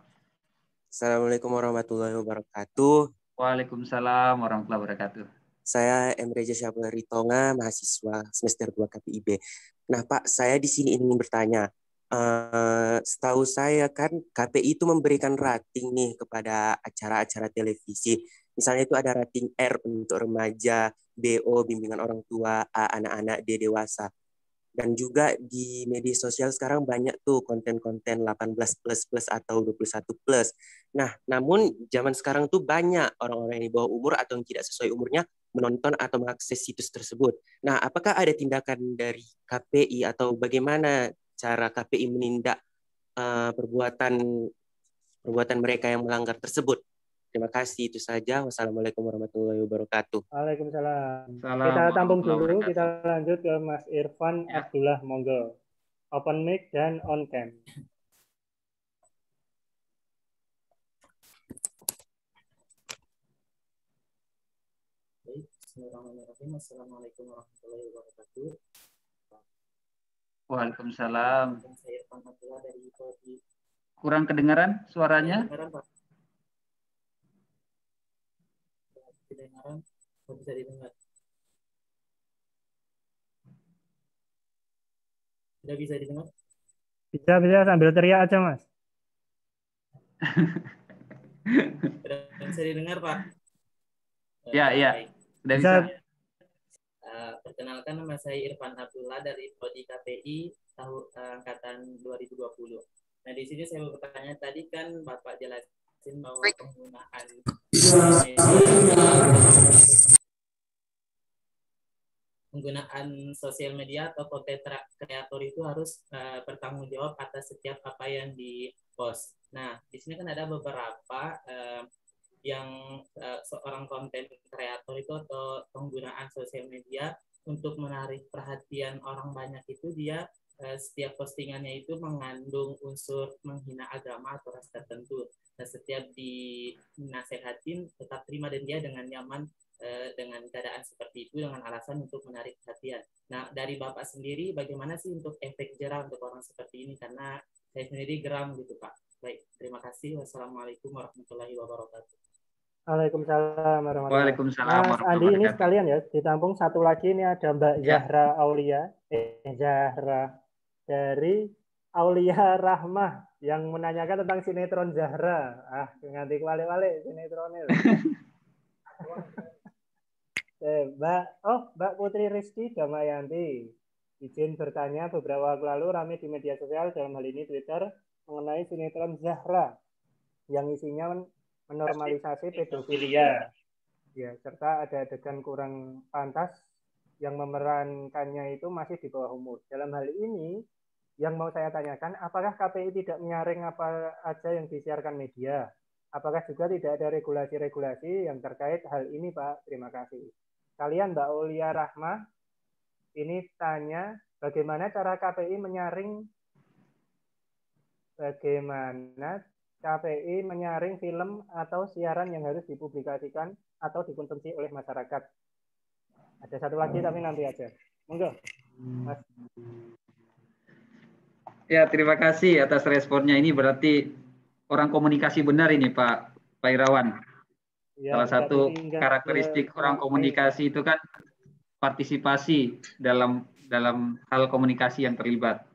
Assalamualaikum warahmatullahi wabarakatuh. Waalaikumsalam warahmatullahi wabarakatuh. Saya M. Reza Syahputra Ritonga, mahasiswa semester 2 KPIB. Nah, Pak, saya di sini ingin bertanya. Setahu saya kan KPI itu memberikan rating nih kepada acara-acara televisi. Misalnya itu ada rating R untuk remaja, BO bimbingan orang tua, A anak-anak, D dewasa. Dan juga di media sosial sekarang banyak tuh konten-konten 18+ atau 21+. Nah, namun zaman sekarang tuh banyak orang-orang yang di bawah umur atau yang tidak sesuai umurnya menonton atau mengakses situs tersebut. Nah, apakah ada tindakan dari KPI atau bagaimana cara KPI menindak perbuatan mereka yang melanggar tersebut? Terima kasih, itu saja. Wassalamualaikum warahmatullahi wabarakatuh. Waalaikumsalam. Salam Kita tampung dulu, warahmatullahi kita wabarakatuh. lanjut ke Mas Irfan Ya. Abdullah. Monggo. Open mic dan on cam. Assalamualaikum warahmatullahi wabarakatuh. Waalaikumsalam. Saya Irfan Abdullah dari Prodi. Kurang kedengaran suaranya? Kedengaran, Pak? Kedengaran? Bisa didengar? Tidak bisa didengar? Bisa sambil teriak aja, Mas. Bisa didengar, Pak? Ya. Sudah bisa. Perkenalkan, nama saya Irfan Abdullah dari Prodi KPI angkatan 2020. Nah, di sini saya mau bertanya, tadi kan Bapak jelasin bahwa penggunaan sosial media atau konten kreator itu harus bertanggung jawab atas setiap apa yang di-post. Nah, di sini kan ada beberapa yang seorang konten kreator itu atau penggunaan sosial media untuk menarik perhatian orang banyak itu dia setiap postingannya itu mengandung unsur menghina agama atau ras tertentu. Dan setiap dinasehatin tetap terima dan dia dengan nyaman dengan keadaan seperti itu dengan alasan untuk menarik perhatian. Nah, dari Bapak sendiri bagaimana sih untuk efek jerah untuk orang seperti ini? Karena saya sendiri geram gitu, Pak. Baik, terima kasih. Wassalamualaikum warahmatullahi wabarakatuh. Waalaikumsalam warahmatullahi wabarakatuh. Waalaikumsalam Mas Andi, ini sekalian ya, ditampung satu lagi, ini ada Mbak Zahra Aulia. Zahra dari Aulia Rahmah yang menanyakan tentang sinetron Zahra. Nganti wale-wale sinetronnya. Mbak Putri Rizky Damayanti. Izin bertanya, beberapa waktu lalu ramai di media sosial, dalam hal ini Twitter, mengenai sinetron Zahra yang isinya menormalisasi pedofilia, ya, serta ada adegan kurang pantas yang memerankannya itu masih di bawah umur. Dalam hal ini, yang mau saya tanyakan, apakah KPI tidak menyaring apa aja yang disiarkan media? Apakah juga tidak ada regulasi-regulasi yang terkait hal ini, Pak? Terima kasih. Kalian, Mbak Aulia Rahmah, ini tanya, bagaimana cara KPI menyaring film atau siaran yang harus dipublikasikan atau dikonsumsi oleh masyarakat. Ada satu lagi tapi nanti aja. Monggo, Mas. Ya, terima kasih atas responnya. Ini berarti orang komunikasi benar ini, Pak Irawan. Ya, salah satu karakteristik orang komunikasi itu kan partisipasi dalam hal komunikasi yang terlibat.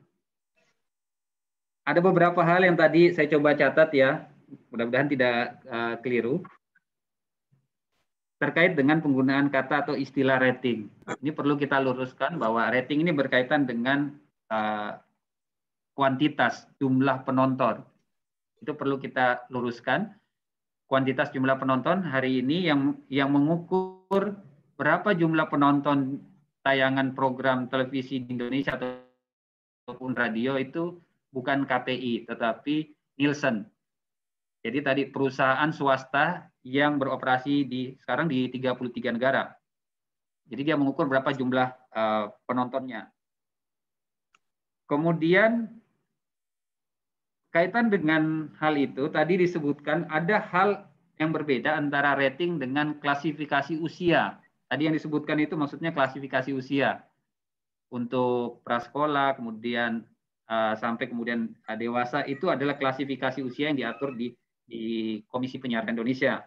Ada beberapa hal yang tadi saya coba catat ya, mudah-mudahan tidak keliru, terkait dengan penggunaan kata atau istilah rating. Ini perlu kita luruskan bahwa rating ini berkaitan dengan kuantitas jumlah penonton. Itu perlu kita luruskan. Kuantitas jumlah penonton hari ini yang mengukur berapa jumlah penonton tayangan program televisi di Indonesia ataupun radio itu bukan KPI, tetapi Nielsen. Jadi tadi perusahaan swasta yang beroperasi sekarang di 33 negara. Jadi dia mengukur berapa jumlah penontonnya. Kemudian kaitan dengan hal itu, tadi disebutkan ada hal yang berbeda antara rating dengan klasifikasi usia. Tadi yang disebutkan itu maksudnya klasifikasi usia. Untuk prasekolah, kemudian sampai kemudian dewasa, itu adalah klasifikasi usia yang diatur di Komisi Penyiaran Indonesia.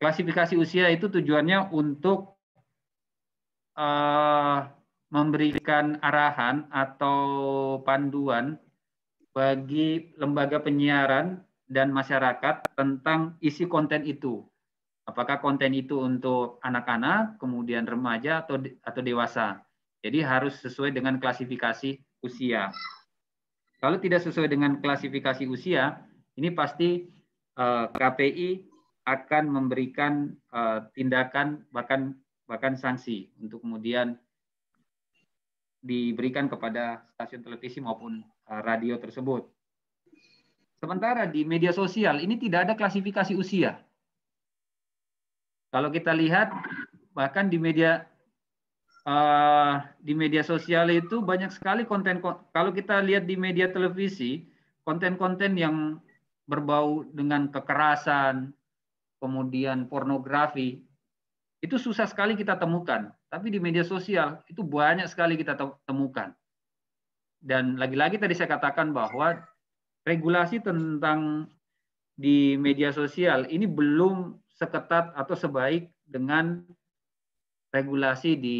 Klasifikasi usia itu tujuannya untuk memberikan arahan atau panduan bagi lembaga penyiaran dan masyarakat tentang isi konten itu. Apakah konten itu untuk anak-anak, kemudian remaja atau dewasa. Jadi harus sesuai dengan klasifikasi usia. Kalau tidak sesuai dengan klasifikasi usia, ini pasti KPI akan memberikan tindakan bahkan sanksi untuk kemudian diberikan kepada stasiun televisi maupun radio tersebut. Sementara di media sosial ini tidak ada klasifikasi usia. Kalau kita lihat bahkan di media sosial itu banyak sekali konten. Kalau kita lihat di media televisi, konten-konten yang berbau dengan kekerasan, kemudian pornografi, itu susah sekali kita temukan. Tapi di media sosial itu banyak sekali kita temukan. Dan lagi-lagi tadi saya katakan bahwa regulasi tentang di media sosial ini belum seketat atau sebaik dengan regulasi di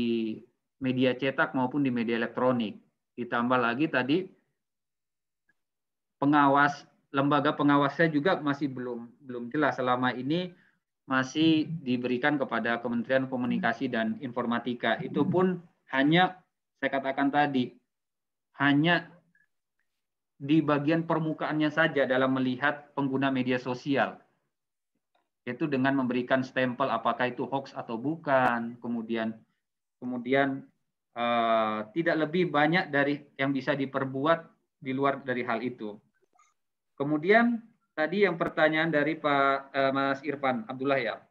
media cetak maupun di media elektronik. Ditambah lagi tadi lembaga pengawasnya juga masih belum jelas. Selama ini masih diberikan kepada Kementerian Komunikasi dan Informatika. Itu pun hanya, saya katakan tadi, hanya di bagian permukaannya saja dalam melihat pengguna media sosial. Yaitu dengan memberikan stempel apakah itu hoax atau bukan, kemudian tidak lebih banyak dari yang bisa diperbuat di luar dari hal itu. Kemudian tadi yang pertanyaan dari Mas Irfan Abdullah ya,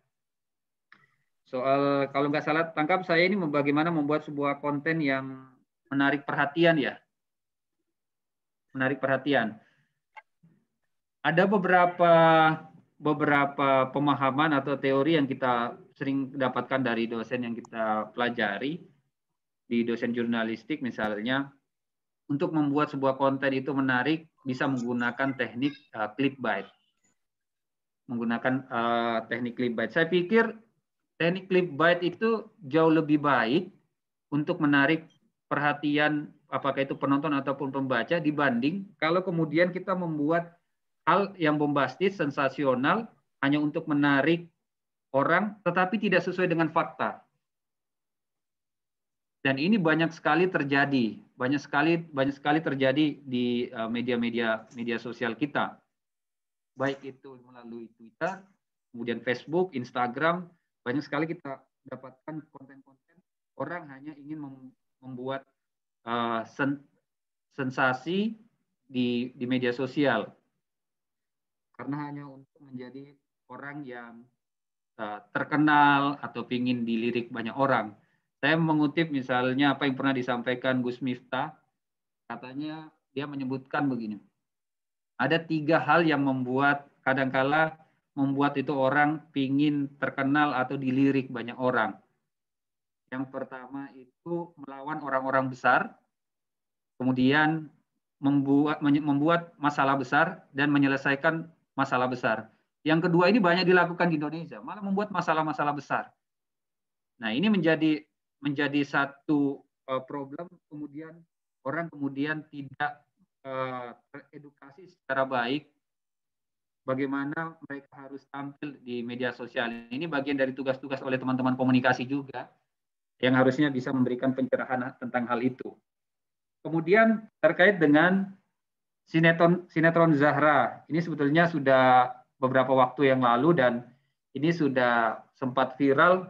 soal kalau nggak salah tangkap saya ini bagaimana membuat sebuah konten yang menarik perhatian ya, menarik perhatian. Ada beberapa pemahaman atau teori yang kita sering dapatkan dari dosen yang kita pelajari di dosen jurnalistik misalnya. Untuk membuat sebuah konten itu menarik bisa menggunakan teknik clickbait. Menggunakan teknik clickbait. Saya pikir teknik clickbait itu jauh lebih baik untuk menarik perhatian apakah itu penonton ataupun pembaca dibanding kalau kemudian kita membuat hal yang bombastis, sensasional hanya untuk menarik orang tetapi tidak sesuai dengan fakta. Dan ini banyak sekali terjadi, banyak sekali terjadi di media sosial kita. Baik itu melalui Twitter, kemudian Facebook, Instagram, banyak sekali kita dapatkan konten-konten orang hanya ingin membuat sensasi di media sosial karena hanya untuk menjadi orang yang terkenal atau ingin dilirik banyak orang. Saya mengutip misalnya apa yang pernah disampaikan Gus Miftah, katanya dia menyebutkan begini, ada 3 hal yang kadangkala membuat itu orang ingin terkenal atau dilirik banyak orang. Yang pertama itu melawan orang-orang besar, kemudian membuat masalah besar dan menyelesaikan masalah besar. Yang kedua ini banyak dilakukan di Indonesia, malah membuat masalah-masalah besar. Nah, ini menjadi satu problem, kemudian orang tidak teredukasi secara baik bagaimana mereka harus tampil di media sosial. Ini bagian dari tugas-tugas oleh teman-teman komunikasi juga yang harusnya bisa memberikan pencerahan tentang hal itu. Kemudian terkait dengan sinetron Zahra, ini sebetulnya sudah beberapa waktu yang lalu dan ini sudah sempat viral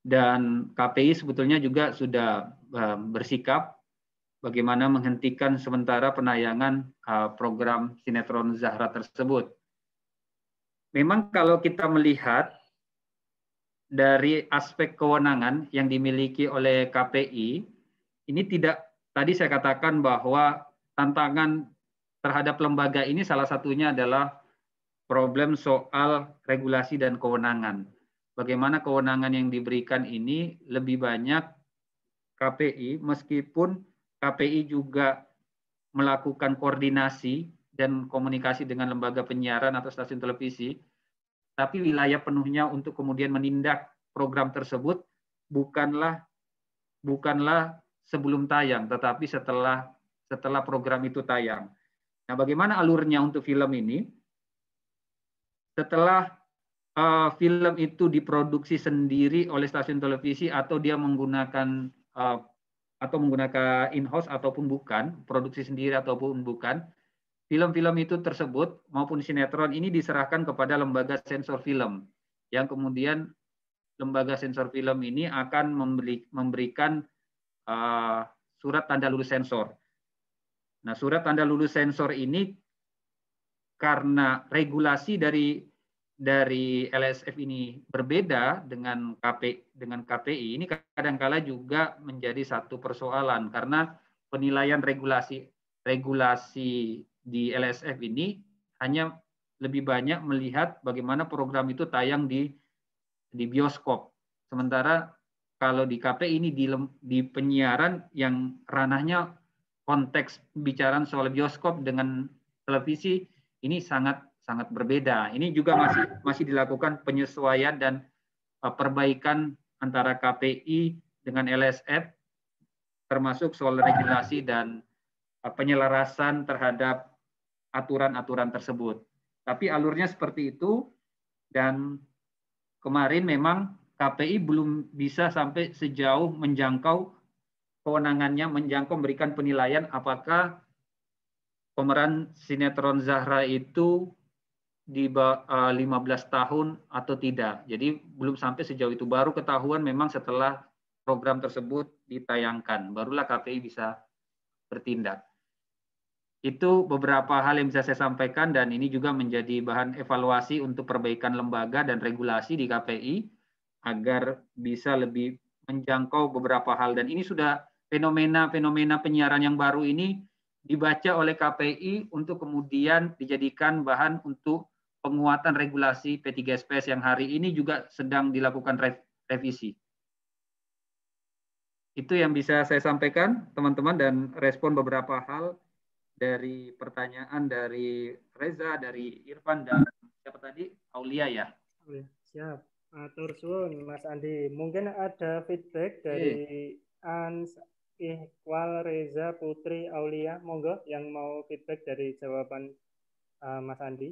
dan KPI sebetulnya juga sudah bersikap bagaimana menghentikan sementara penayangan program sinetron Zahra tersebut. Memang kalau kita melihat dari aspek kewenangan yang dimiliki oleh KPI, ini tidak, tadi saya katakan bahwa tantangan terhadap lembaga ini salah satunya adalah problem soal regulasi dan kewenangan. Bagaimana kewenangan yang diberikan ini lebih banyak KPI, meskipun KPI juga melakukan koordinasi dan komunikasi dengan lembaga penyiaran atau stasiun televisi, tapi wilayah penuhnya untuk kemudian menindak program tersebut bukanlah sebelum tayang, tetapi setelah program itu tayang. Nah, bagaimana alurnya untuk film ini? Setelah film itu diproduksi sendiri oleh stasiun televisi atau dia menggunakan in-house ataupun bukan, produksi sendiri ataupun bukan, film-film itu tersebut maupun sinetron ini diserahkan kepada lembaga sensor film, yang kemudian lembaga sensor film ini akan memberikan surat tanda lulus sensor. Nah, surat tanda lulus sensor ini karena regulasi dari LSF ini berbeda dengan KPI, ini kadangkala juga menjadi satu persoalan karena penilaian regulasi di LSF ini hanya lebih banyak melihat bagaimana program itu tayang di bioskop. Sementara kalau di KPI ini di penyiaran yang ranahnya konteks pembicaraan soal bioskop dengan televisi ini sangat berbeda. Ini juga masih dilakukan penyesuaian dan perbaikan antara KPI dengan LSF, termasuk soal regulasi dan penyelarasan terhadap aturan-aturan tersebut. Tapi alurnya seperti itu, dan kemarin memang KPI belum bisa sampai sejauh menjangkau kewenangannya, memberikan penilaian apakah pemeran sinetron Zahra itu di 15 tahun atau tidak. Jadi belum sampai sejauh itu, baru ketahuan memang setelah program tersebut ditayangkan, barulah KPI bisa bertindak. Itu beberapa hal yang bisa saya sampaikan dan ini juga menjadi bahan evaluasi untuk perbaikan lembaga dan regulasi di KPI agar bisa lebih menjangkau beberapa hal. Dan ini sudah fenomena penyiaran yang baru ini dibaca oleh KPI untuk kemudian dijadikan bahan untuk penguatan regulasi P3SPS yang hari ini juga sedang dilakukan revisi. Itu yang bisa saya sampaikan, teman-teman, dan respon beberapa hal dari pertanyaan dari Reza, dari Irfan, dan siapa tadi? Aulia ya? Siap. Atur suwun, Mas Andi. Mungkin ada feedback dari Ans, Iqbal, Reza, Putri, Aulia. Monggo yang mau feedback dari jawaban Mas Andi.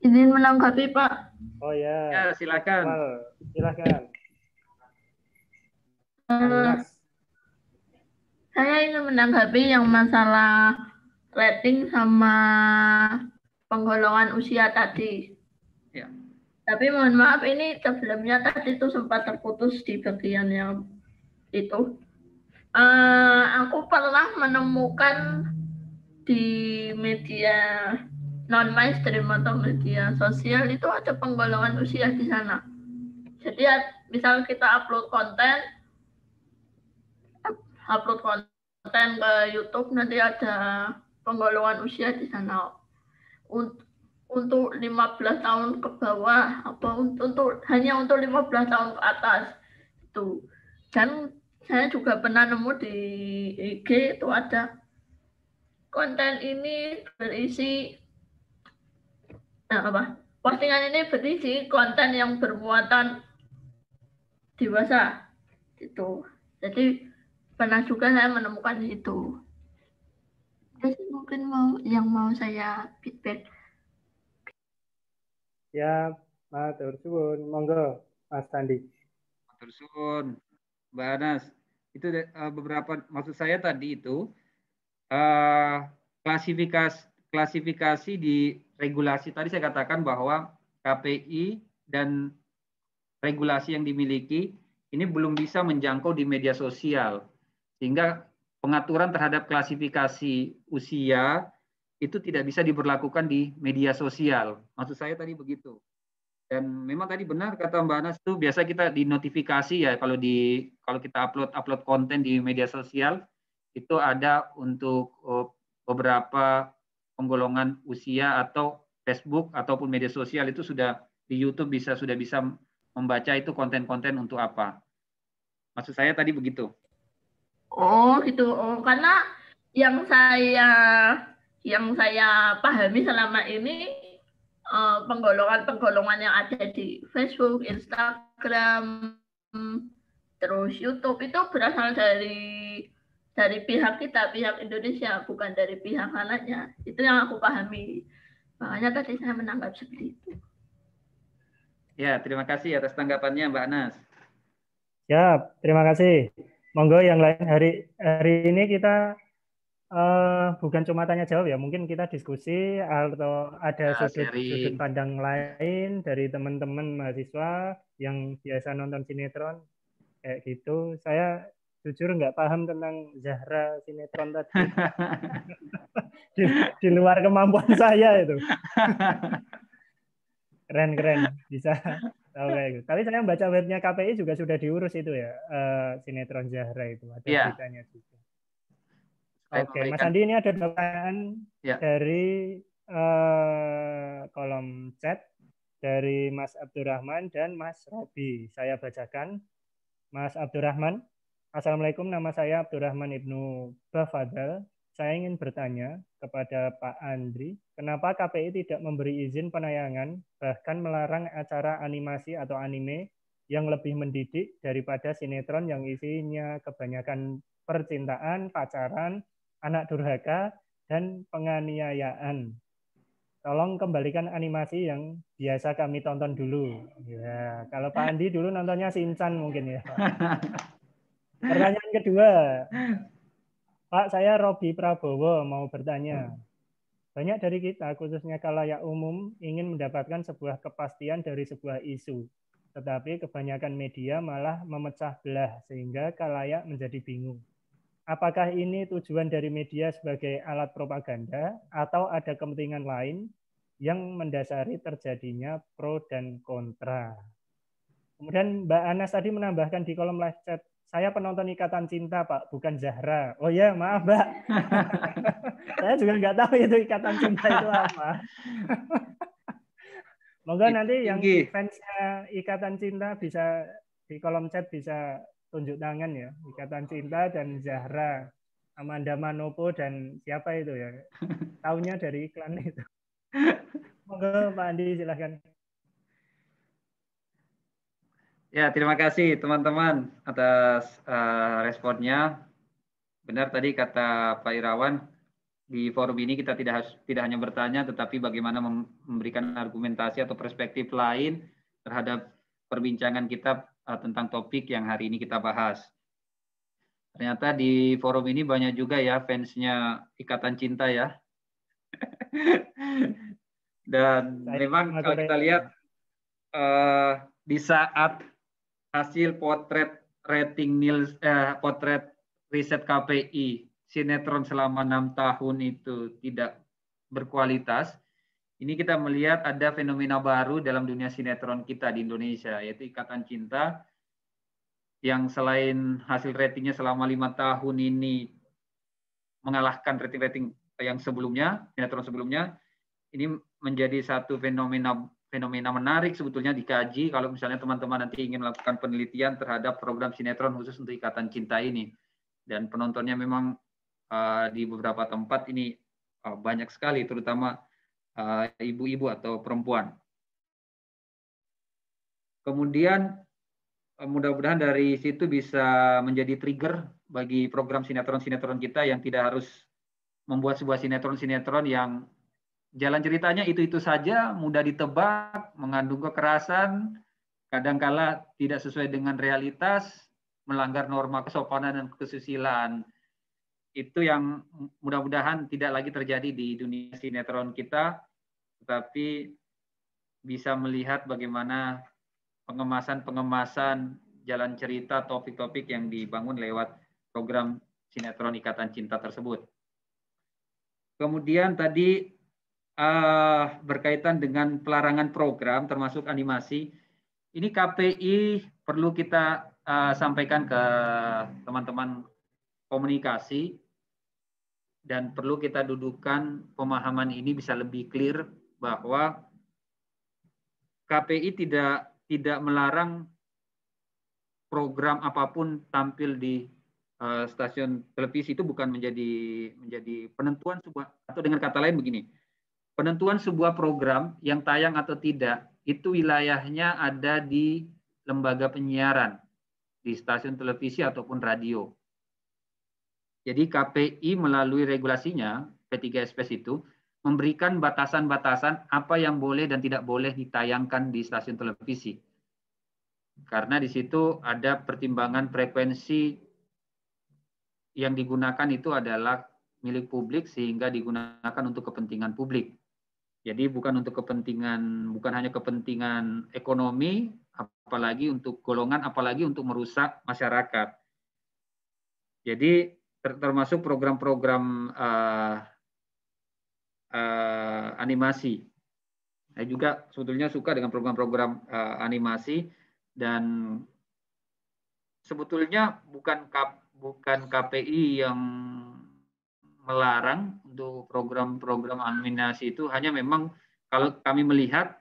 Izin menanggapi, Pak. Oh ya, Ya, silakan. Wal, silakan. Eh, saya ingin menanggapi yang masalah rating sama penggolongan usia tadi. Ya. Tapi mohon maaf, ini sebelumnya tadi itu sempat terputus di bagian yang itu. Aku pernah menemukan di media non mainstream atau media sosial itu ada penggolongan usia di sana. Jadi misal kita upload konten ke YouTube, nanti ada penggolongan usia di sana. Untuk 15 tahun ke bawah, hanya untuk 15 tahun ke atas itu. Dan saya juga pernah nemu di IG itu ada konten ini berisi postingan ini berisi konten yang bermuatan dewasa itu. Jadi pernah juga saya menemukan itu. Jadi mungkin mau saya feedback. Ya, matur suwun. Monggo, Mas Sandi. Matur suwun, Mbak Anas. Itu beberapa, maksud saya tadi itu klasifikasi di regulasi. Tadi saya katakan bahwa KPI dan regulasi yang dimiliki ini belum bisa menjangkau di media sosial. Sehingga pengaturan terhadap klasifikasi usia itu tidak bisa diberlakukan di media sosial. Maksud saya tadi begitu. Dan memang tadi benar kata Mbak Anas, itu biasa kita di notifikasi ya, kalau kita upload konten di media sosial itu ada untuk beberapa penggolongan usia, atau Facebook ataupun media sosial itu sudah di YouTube sudah bisa membaca itu konten-konten untuk apa. Maksud saya tadi begitu. Oh gitu. Oh, karena yang saya pahami selama ini penggolongan yang ada di Facebook, Instagram, terus YouTube itu berasal dari pihak kita, pihak Indonesia, bukan dari pihak mananya. Itu yang aku pahami. Makanya tadi saya menanggap seperti itu. Ya, terima kasih atas tanggapannya Mbak Anas. Ya, terima kasih. Monggo yang lain, hari ini kita bukan cuma tanya jawab ya, mungkin kita diskusi atau ada sudut pandang lain dari teman-teman mahasiswa yang biasa nonton sinetron kayak gitu. Saya jujur nggak paham tentang Zahra sinetron tadi. di luar kemampuan saya itu. Keren bisa tahu kayak gitu. Tapi saya baca webnya KPI juga sudah diurus itu ya, sinetron Zahra itu ada beritanya juga. Oke, Mas Andi, ini ada pertanyaan dari kolom chat dari Mas Abdurrahman dan Mas Robi. Saya bacakan. Mas Abdurrahman, Assalamualaikum, nama saya Abdurrahman Ibnu Bafadal. Saya ingin bertanya kepada Pak Andri, kenapa KPI tidak memberi izin penayangan, bahkan melarang acara animasi atau anime yang lebih mendidik daripada sinetron yang isinya kebanyakan percintaan, pacaran, anak durhaka, dan penganiayaan. Tolong kembalikan animasi yang biasa kami tonton dulu. Ya, kalau Pak Andi dulu nontonnya Shinchan mungkin ya. Pertanyaan kedua, Pak, saya Robi Prabowo mau bertanya. Banyak dari kita, khususnya khalayak umum, ingin mendapatkan sebuah kepastian dari sebuah isu. Tetapi kebanyakan media malah memecah belah sehingga khalayak menjadi bingung. Apakah ini tujuan dari media sebagai alat propaganda atau ada kepentingan lain yang mendasari terjadinya pro dan kontra? Kemudian Mbak Anas tadi menambahkan di kolom live chat, saya penonton Ikatan Cinta, Pak, bukan Zahra. Oh ya, maaf, Mbak. Saya juga nggak tahu itu Ikatan Cinta itu apa. Moga nanti yang fansnya Ikatan Cinta bisa di kolom chat bisa tunjuk tangan ya. Ikatan Cinta dan Zahra, Amanda Manopo dan siapa itu ya. Taunya dari iklan itu. Moga Pak Andi silahkan. Ya, terima kasih teman-teman atas responnya. Benar tadi kata Pak Irawan, di forum ini kita tidak hanya bertanya, tetapi bagaimana memberikan argumentasi atau perspektif lain terhadap perbincangan kita tentang topik yang hari ini kita bahas. Ternyata di forum ini banyak juga ya fansnya Ikatan Cinta ya. Dan memang kalau kita lihat di saat hasil potret potret riset KPI sinetron selama 6 tahun itu tidak berkualitas, ini kita melihat ada fenomena baru dalam dunia sinetron kita di Indonesia, yaitu Ikatan Cinta, yang selain hasil ratingnya selama 5 tahun ini mengalahkan rating-rating yang sebelumnya, sinetron sebelumnya, ini menjadi satu fenomena menarik sebetulnya dikaji kalau misalnya teman-teman nanti ingin melakukan penelitian terhadap program sinetron khusus untuk Ikatan Cinta ini. Dan penontonnya memang di beberapa tempat ini banyak sekali, terutama ibu-ibu atau perempuan. Kemudian mudah-mudahan dari situ bisa menjadi trigger bagi program sinetron-sinetron kita yang tidak harus membuat sebuah sinetron-sinetron yang jalan ceritanya itu-itu saja, mudah ditebak, mengandung kekerasan, kadangkala tidak sesuai dengan realitas, melanggar norma kesopanan dan kesusilaan. Itu yang mudah-mudahan tidak lagi terjadi di dunia sinetron kita, tetapi bisa melihat bagaimana pengemasan jalan cerita, topik-topik yang dibangun lewat program sinetron Ikatan Cinta tersebut. Kemudian tadi berkaitan dengan pelarangan program termasuk animasi, ini KPI perlu kita sampaikan ke teman-teman komunikasi, dan perlu kita dudukkan pemahaman ini bisa lebih clear bahwa KPI tidak melarang program apapun tampil di stasiun televisi. Itu bukan menjadi penentuan sebuah, atau dengan kata lain begini, penentuan sebuah program yang tayang atau tidak itu wilayahnya ada di lembaga penyiaran, di stasiun televisi ataupun radio. Jadi KPI melalui regulasinya, P3SPS itu, memberikan batasan-batasan apa yang boleh dan tidak boleh ditayangkan di stasiun televisi. Karena di situ ada pertimbangan frekuensi yang digunakan itu adalah milik publik sehingga digunakan untuk kepentingan publik. Jadi bukan untuk kepentingan, bukan hanya kepentingan ekonomi, apalagi untuk golongan, apalagi untuk merusak masyarakat. Jadi termasuk program-program animasi. Saya juga sebetulnya suka dengan program-program animasi, dan sebetulnya bukan KPI yang melarang untuk program-program animasi itu, hanya memang kalau kami melihat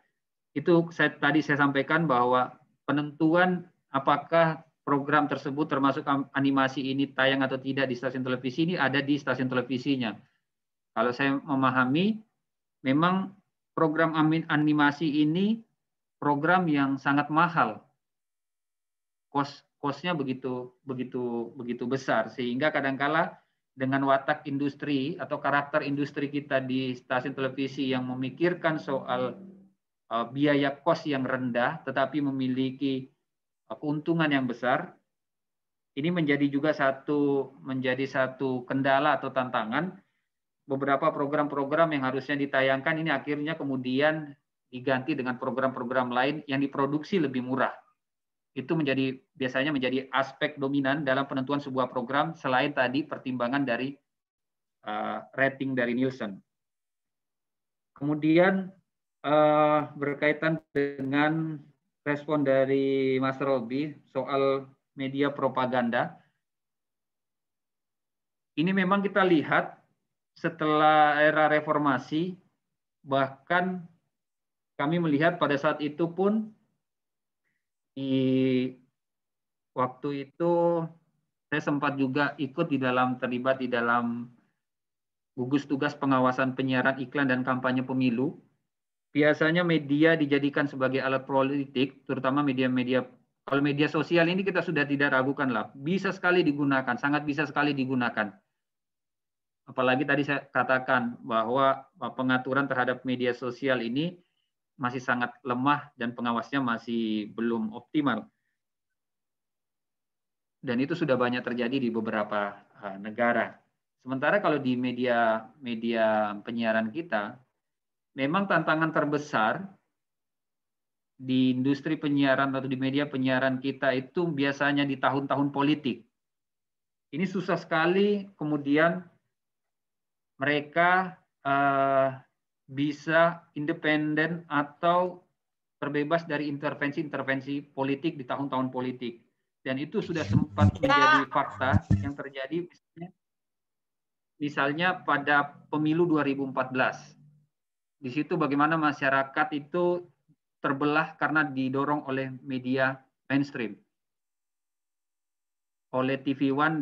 itu tadi saya sampaikan bahwa penentuan apakah program tersebut termasuk animasi ini tayang atau tidak di stasiun televisi ini ada di stasiun televisinya. Kalau saya memahami, memang program animasi ini program yang sangat mahal. Kosnya begitu besar, sehingga kadangkala dengan watak industri atau karakter industri kita di stasiun televisi yang memikirkan soal biaya kos yang rendah tetapi memiliki keuntungan yang besar, ini menjadi juga satu kendala atau tantangan. Beberapa program-program yang harusnya ditayangkan ini akhirnya kemudian diganti dengan program-program lain yang diproduksi lebih murah. Itu biasanya menjadi aspek dominan dalam penentuan sebuah program selain tadi pertimbangan dari rating dari Nielsen. Kemudian berkaitan dengan respon dari Mas Robi soal media propaganda. Ini memang kita lihat setelah era reformasi, bahkan kami melihat pada saat itu pun di waktu itu saya sempat juga terlibat di dalam gugus tugas pengawasan penyiaran iklan dan kampanye pemilu. Biasanya media dijadikan sebagai alat politik, terutama media-media, kalau media sosial ini kita sudah tidak ragukan lah, bisa sekali digunakan, sangat bisa sekali digunakan. Apalagi tadi saya katakan bahwa pengaturan terhadap media sosial ini masih sangat lemah dan pengawasnya masih belum optimal. Dan itu sudah banyak terjadi di beberapa negara. Sementara kalau di media penyiaran kita, memang tantangan terbesar di industri penyiaran atau di media penyiaran kita itu biasanya di tahun-tahun politik. Ini susah sekali kemudian mereka bisa independen atau terbebas dari intervensi-intervensi politik di tahun-tahun politik. Dan itu sudah sempat menjadi fakta yang terjadi misalnya pada pemilu 2014. Di situ bagaimana masyarakat itu terbelah karena didorong oleh media mainstream. Oleh TV One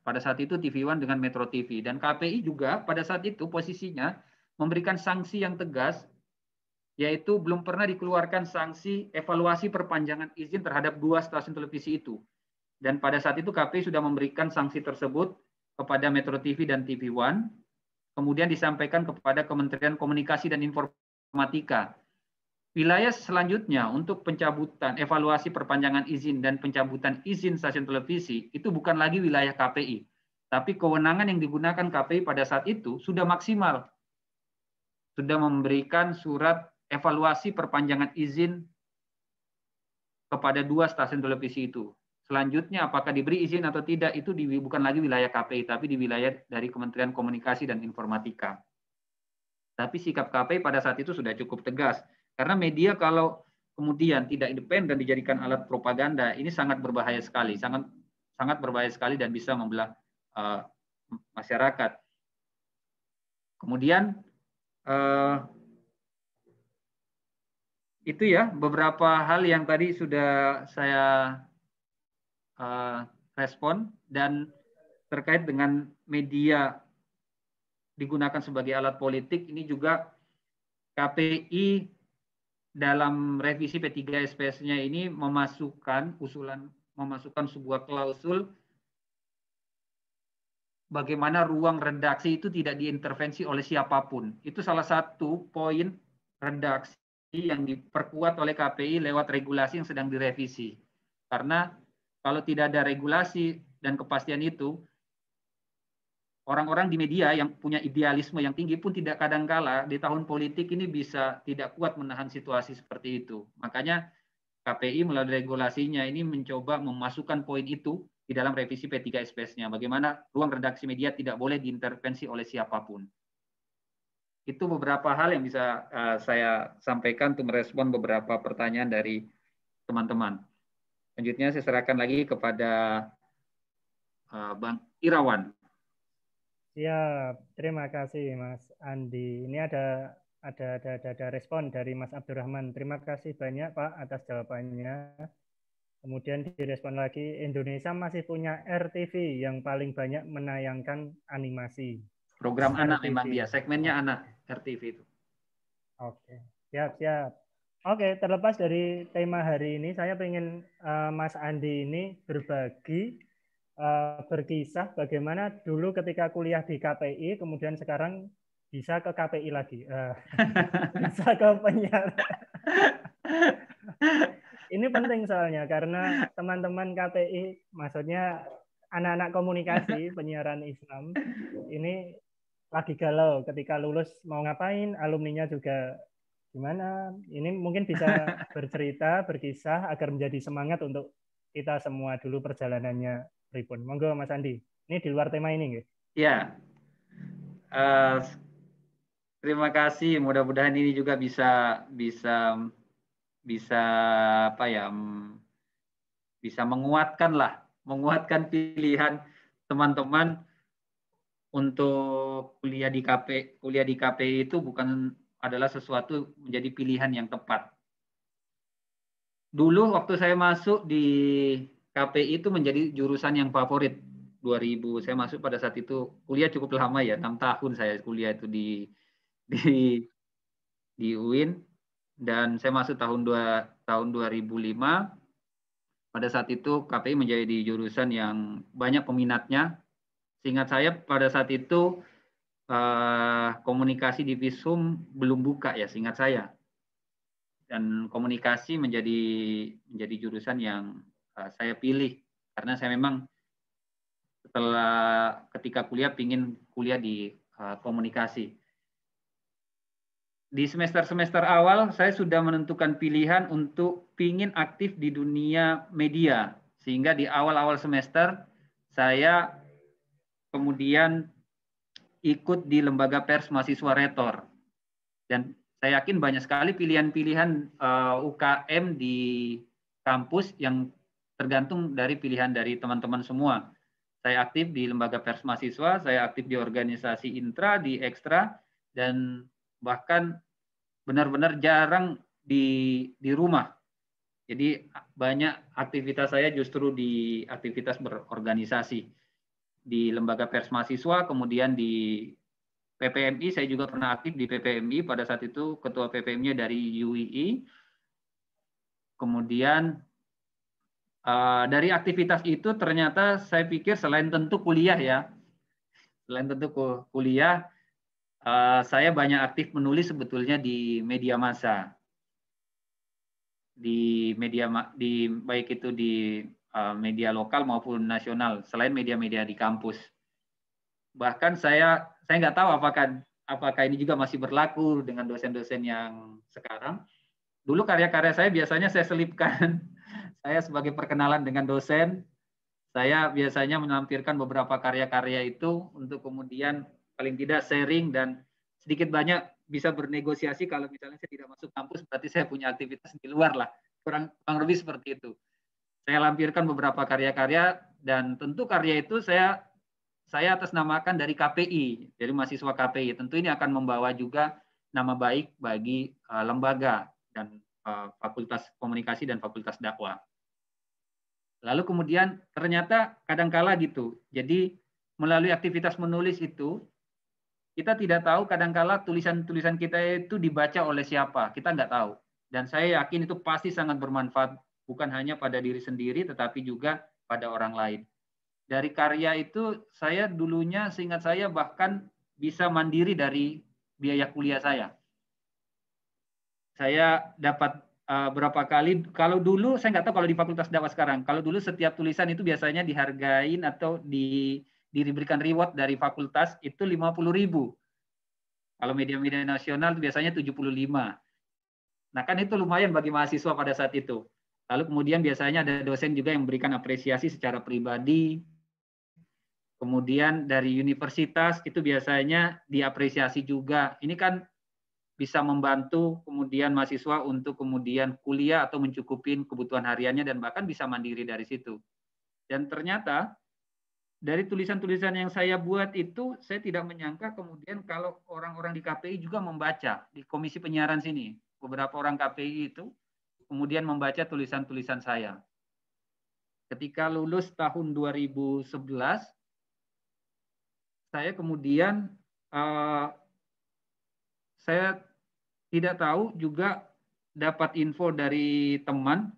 pada saat itu TV One dengan Metro TV. Dan KPI juga pada saat itu posisinya memberikan sanksi yang tegas, yaitu belum pernah dikeluarkan sanksi evaluasi perpanjangan izin terhadap 2 stasiun televisi itu. Dan pada saat itu KPI sudah memberikan sanksi tersebut kepada Metro TV dan TV One, kemudian disampaikan kepada Kementerian Komunikasi dan Informatika. Wilayah selanjutnya untuk pencabutan, evaluasi perpanjangan izin dan pencabutan izin stasiun televisi itu bukan lagi wilayah KPI, tapi kewenangan yang digunakan KPI pada saat itu sudah maksimal. Sudah memberikan surat evaluasi perpanjangan izin kepada 2 stasiun televisi itu. Selanjutnya apakah diberi izin atau tidak itu bukan lagi wilayah KPI, tapi di wilayah dari Kementerian Komunikasi dan Informatika. Tapi sikap KPI pada saat itu sudah cukup tegas. Karena media kalau kemudian tidak independen dijadikan alat propaganda, ini sangat berbahaya sekali. Sangat berbahaya sekali dan bisa membelah masyarakat. Kemudian itu ya beberapa hal yang tadi sudah saya respon, dan terkait dengan media digunakan sebagai alat politik, ini juga KPI dalam revisi P3 SPS-nya ini memasukkan sebuah klausul bagaimana ruang redaksi itu tidak diintervensi oleh siapapun. Itu salah satu poin redaksi yang diperkuat oleh KPI lewat regulasi yang sedang direvisi. Karena kalau tidak ada regulasi dan kepastian itu, orang-orang di media yang punya idealisme yang tinggi pun tidak kadangkala di tahun politik ini bisa tidak kuat menahan situasi seperti itu. Makanya KPI melalui regulasinya ini mencoba memasukkan poin itu di dalam revisi P3 SPS-nya. Bagaimana ruang redaksi media tidak boleh diintervensi oleh siapapun. Itu beberapa hal yang bisa saya sampaikan untuk merespon beberapa pertanyaan dari teman-teman. Selanjutnya saya serahkan lagi kepada Bang Irawan. Ya, terima kasih Mas Andi. Ini ada respon dari Mas Abdurrahman. Terima kasih banyak Pak atas jawabannya. Kemudian direspon lagi, Indonesia masih punya RTV yang paling banyak menayangkan animasi. Program anak memang dia, segmennya anak RTV itu. Oke, siap. Oke, terlepas dari tema hari ini, saya ingin Mas Andi ini berbagi, berkisah bagaimana dulu ketika kuliah di KPI, kemudian sekarang bisa ke KPI lagi, bisa ke penyiaran. Ini penting soalnya karena teman-teman KPI, maksudnya anak-anak komunikasi penyiaran Islam, ini lagi galau ketika lulus mau ngapain, alumninya juga gimana. Ini mungkin bisa bercerita, berkisah agar menjadi semangat untuk kita semua dulu perjalanannya pripun. Monggo Mas Andi. Ini di luar tema ini nggih. Ya. Terima kasih. Mudah-mudahan ini juga bisa menguatkan pilihan teman-teman untuk kuliah di KPI itu adalah sesuatu menjadi pilihan yang tepat. Dulu waktu saya masuk di KPI itu menjadi jurusan yang favorit. 2000 saya masuk pada saat itu kuliah cukup lama ya, 6 tahun saya kuliah itu di UIN, dan saya masuk tahun 2005. Pada saat itu KPI menjadi jurusan yang banyak peminatnya. Seingat saya pada saat itu komunikasi di Visum belum buka ya, seingat saya. Dan komunikasi menjadi jurusan yang saya pilih karena saya memang setelah ketika kuliah pingin kuliah di komunikasi. Di semester-semester awal saya sudah menentukan pilihan untuk pingin aktif di dunia media, sehingga di awal-awal semester saya kemudian ikut di lembaga pers mahasiswa Retor. Dan saya yakin banyak sekali pilihan-pilihan UKM di kampus yang tergantung dari pilihan dari teman-teman semua. Saya aktif di lembaga pers mahasiswa, saya aktif di organisasi intra, di ekstra, dan bahkan benar-benar jarang di rumah. Jadi banyak aktivitas saya justru di aktivitas berorganisasi. Di lembaga pers mahasiswa, kemudian di PPMI, saya juga pernah aktif di PPMI, pada saat itu ketua PPMI dari UII. Kemudian dari aktivitas itu ternyata saya pikir selain tentu kuliah ya, selain tentu kuliah, saya banyak aktif menulis sebetulnya di media massa, baik itu di media lokal maupun nasional, selain media-media di kampus. Bahkan saya nggak tahu apakah ini juga masih berlaku dengan dosen-dosen yang sekarang. Dulu karya-karya saya biasanya saya selipkan. Saya sebagai perkenalan dengan dosen, saya biasanya menampilkan beberapa karya-karya itu untuk kemudian paling tidak sharing dan sedikit banyak bisa bernegosiasi. Kalau misalnya saya tidak masuk kampus, berarti saya punya aktivitas di luar lah. Kurang lebih seperti itu. Saya lampirkan beberapa karya-karya dan tentu karya itu saya atasnamakan dari KPI, dari mahasiswa KPI. Tentu ini akan membawa juga nama baik bagi lembaga dan Fakultas Komunikasi dan Fakultas Dakwah. Lalu kemudian ternyata kadangkala gitu. Jadi melalui aktivitas menulis itu, kita tidak tahu kadangkala tulisan-tulisan kita itu dibaca oleh siapa. Kita nggak tahu. Dan saya yakin itu pasti sangat bermanfaat, bukan hanya pada diri sendiri, tetapi juga pada orang lain. Dari karya itu, saya dulunya seingat saya bahkan bisa mandiri dari biaya kuliah saya. Saya dapat berapa kali, kalau dulu saya nggak tahu kalau di Fakultas Dakwah sekarang, kalau dulu setiap tulisan itu biasanya dihargain atau diberikan reward dari fakultas itu 50.000. Kalau media-media nasional biasanya 75. Nah kan itu lumayan bagi mahasiswa pada saat itu. Lalu kemudian biasanya ada dosen juga yang memberikan apresiasi secara pribadi. Kemudian dari universitas itu biasanya diapresiasi juga. Ini kan bisa membantu kemudian mahasiswa untuk kemudian kuliah atau mencukupin kebutuhan hariannya dan bahkan bisa mandiri dari situ. Dan ternyata dari tulisan-tulisan yang saya buat itu, saya tidak menyangka kemudian kalau orang-orang di KPI juga membaca, di Komisi Penyiaran sini. Beberapa orang KPI itu kemudian membaca tulisan-tulisan saya. Ketika lulus tahun 2011, saya kemudian saya tidak tahu juga dapat info dari teman,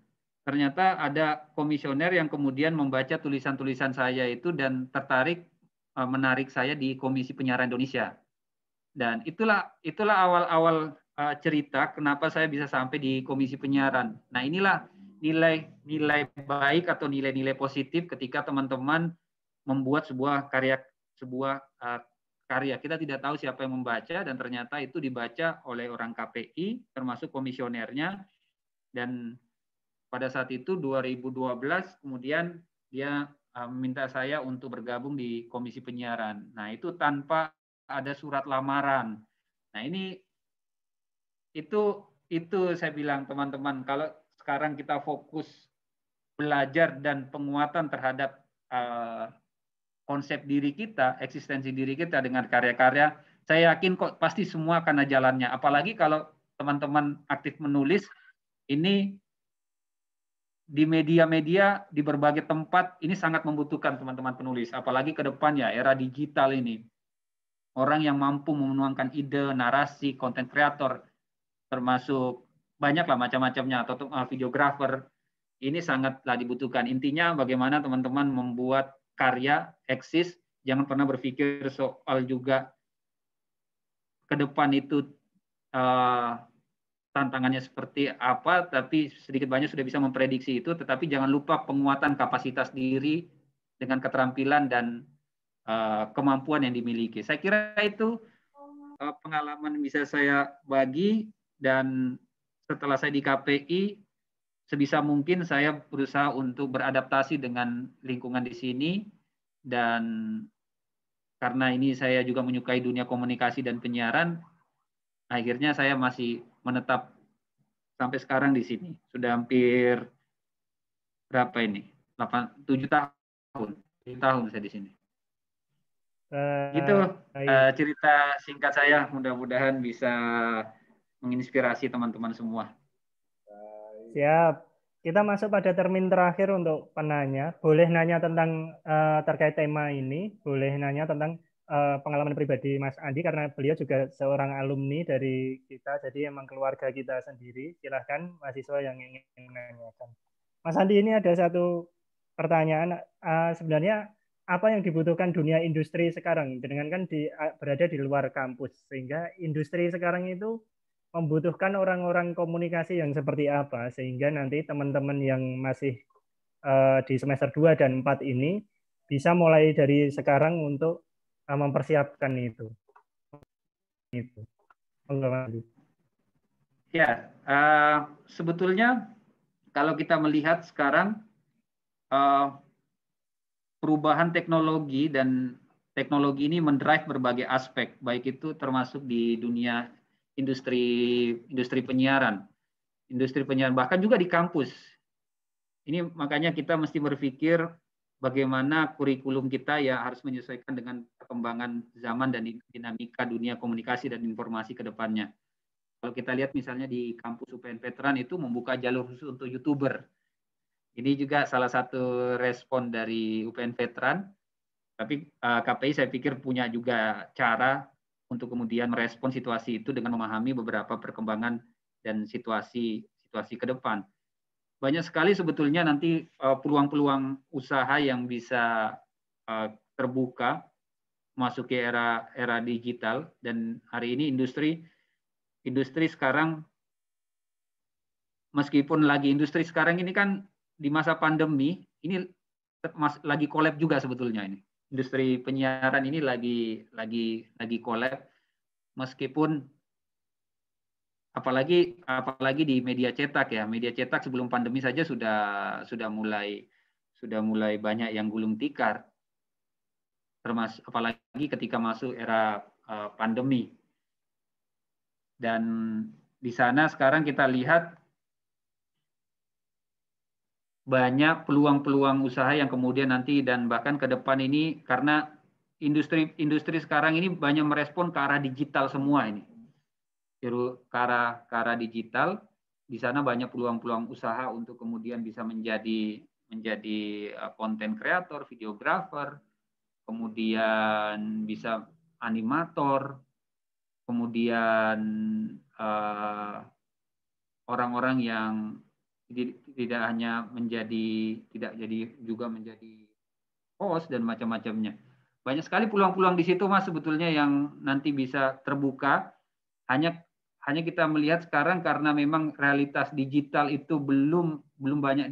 ternyata ada komisioner yang kemudian membaca tulisan-tulisan saya itu dan tertarik menarik saya di Komisi Penyiaran Indonesia. Dan itulah awal-awal cerita kenapa saya bisa sampai di Komisi Penyiaran. Nah, inilah nilai baik atau nilai-nilai positif ketika teman-teman membuat sebuah karya. Kita tidak tahu siapa yang membaca dan ternyata itu dibaca oleh orang KPI termasuk komisionernya, dan pada saat itu 2012 kemudian dia meminta saya untuk bergabung di Komisi Penyiaran. Nah, itu tanpa ada surat lamaran. Nah, itu saya bilang teman-teman, kalau sekarang kita fokus belajar dan penguatan terhadap konsep diri kita, eksistensi diri kita dengan karya-karya, saya yakin kok pasti semua akan ada jalannya. Apalagi kalau teman-teman aktif menulis, ini di media-media, di berbagai tempat, ini sangat membutuhkan teman-teman penulis. Apalagi ke depan ya, era digital ini. Orang yang mampu menuangkan ide, narasi, konten kreator, termasuk banyaklah macam-macamnya, atau videografer, ini sangatlah dibutuhkan. Intinya bagaimana teman-teman membuat karya eksis, jangan pernah berpikir soal juga ke depan itu tantangannya seperti apa, tapi sedikit banyak sudah bisa memprediksi itu, tetapi jangan lupa penguatan kapasitas diri dengan keterampilan dan kemampuan yang dimiliki. Saya kira itu pengalaman bisa saya bagi, dan setelah saya di KPI, sebisa mungkin saya berusaha untuk beradaptasi dengan lingkungan di sini, dan karena ini saya juga menyukai dunia komunikasi dan penyiaran, akhirnya saya masih menetap sampai sekarang di sini. Sudah hampir berapa ini? 7 tahun. 7 tahun saya di sini. Gitu cerita singkat saya, mudah-mudahan bisa menginspirasi teman-teman semua. Siap. Kita masuk pada termin terakhir untuk penanya. Boleh nanya tentang terkait tema ini, boleh nanya tentang pengalaman pribadi Mas Andi, karena beliau juga seorang alumni dari kita, jadi emang keluarga kita sendiri. Silahkan mahasiswa yang ingin menanyakan. Mas Andi, ini ada satu pertanyaan. Sebenarnya apa yang dibutuhkan dunia industri sekarang? Dengan kan berada di luar kampus, sehingga industri sekarang itu membutuhkan orang-orang komunikasi yang seperti apa, sehingga nanti teman-teman yang masih di semester 2 dan 4 ini bisa mulai dari sekarang untuk mempersiapkan itu. Ya, sebetulnya kalau kita melihat sekarang perubahan teknologi, dan teknologi ini mendrive berbagai aspek, baik itu termasuk di dunia industri penyiaran, bahkan juga di kampus. Ini makanya kita mesti berpikir bagaimana kurikulum kita ya harus menyesuaikan dengan perkembangan zaman dan dinamika dunia komunikasi dan informasi ke depannya. Kalau kita lihat misalnya di kampus UPN Veteran itu membuka jalur khusus untuk YouTuber. Ini juga salah satu respon dari UPN Veteran. Tapi KPI saya pikir punya juga cara untuk kemudian merespon situasi itu dengan memahami beberapa perkembangan dan situasi ke depan. Banyak sekali sebetulnya nanti peluang-peluang usaha yang bisa terbuka masuk ke era digital, dan hari ini industri sekarang, meskipun lagi industri sekarang ini kan di masa pandemi ini lagi collab juga sebetulnya ini. Industri penyiaran ini lagi collab, meskipun apalagi di media cetak ya. Media cetak sebelum pandemi saja sudah mulai banyak yang gulung tikar. Termasuk apalagi ketika masuk era pandemi. Dan di sana sekarang kita lihat banyak peluang-peluang usaha yang kemudian nanti dan bahkan ke depan ini, karena industri sekarang ini banyak merespon ke arah digital semua ini. Ke arah digital, di sana banyak peluang-peluang usaha untuk kemudian bisa menjadi konten kreator, videografer, kemudian bisa animator, kemudian orang-orang yang tidak hanya juga menjadi host dan macam-macamnya. Banyak sekali peluang-peluang di situ Mas sebetulnya yang nanti bisa terbuka. Hanya kita melihat sekarang karena memang realitas digital itu belum banyak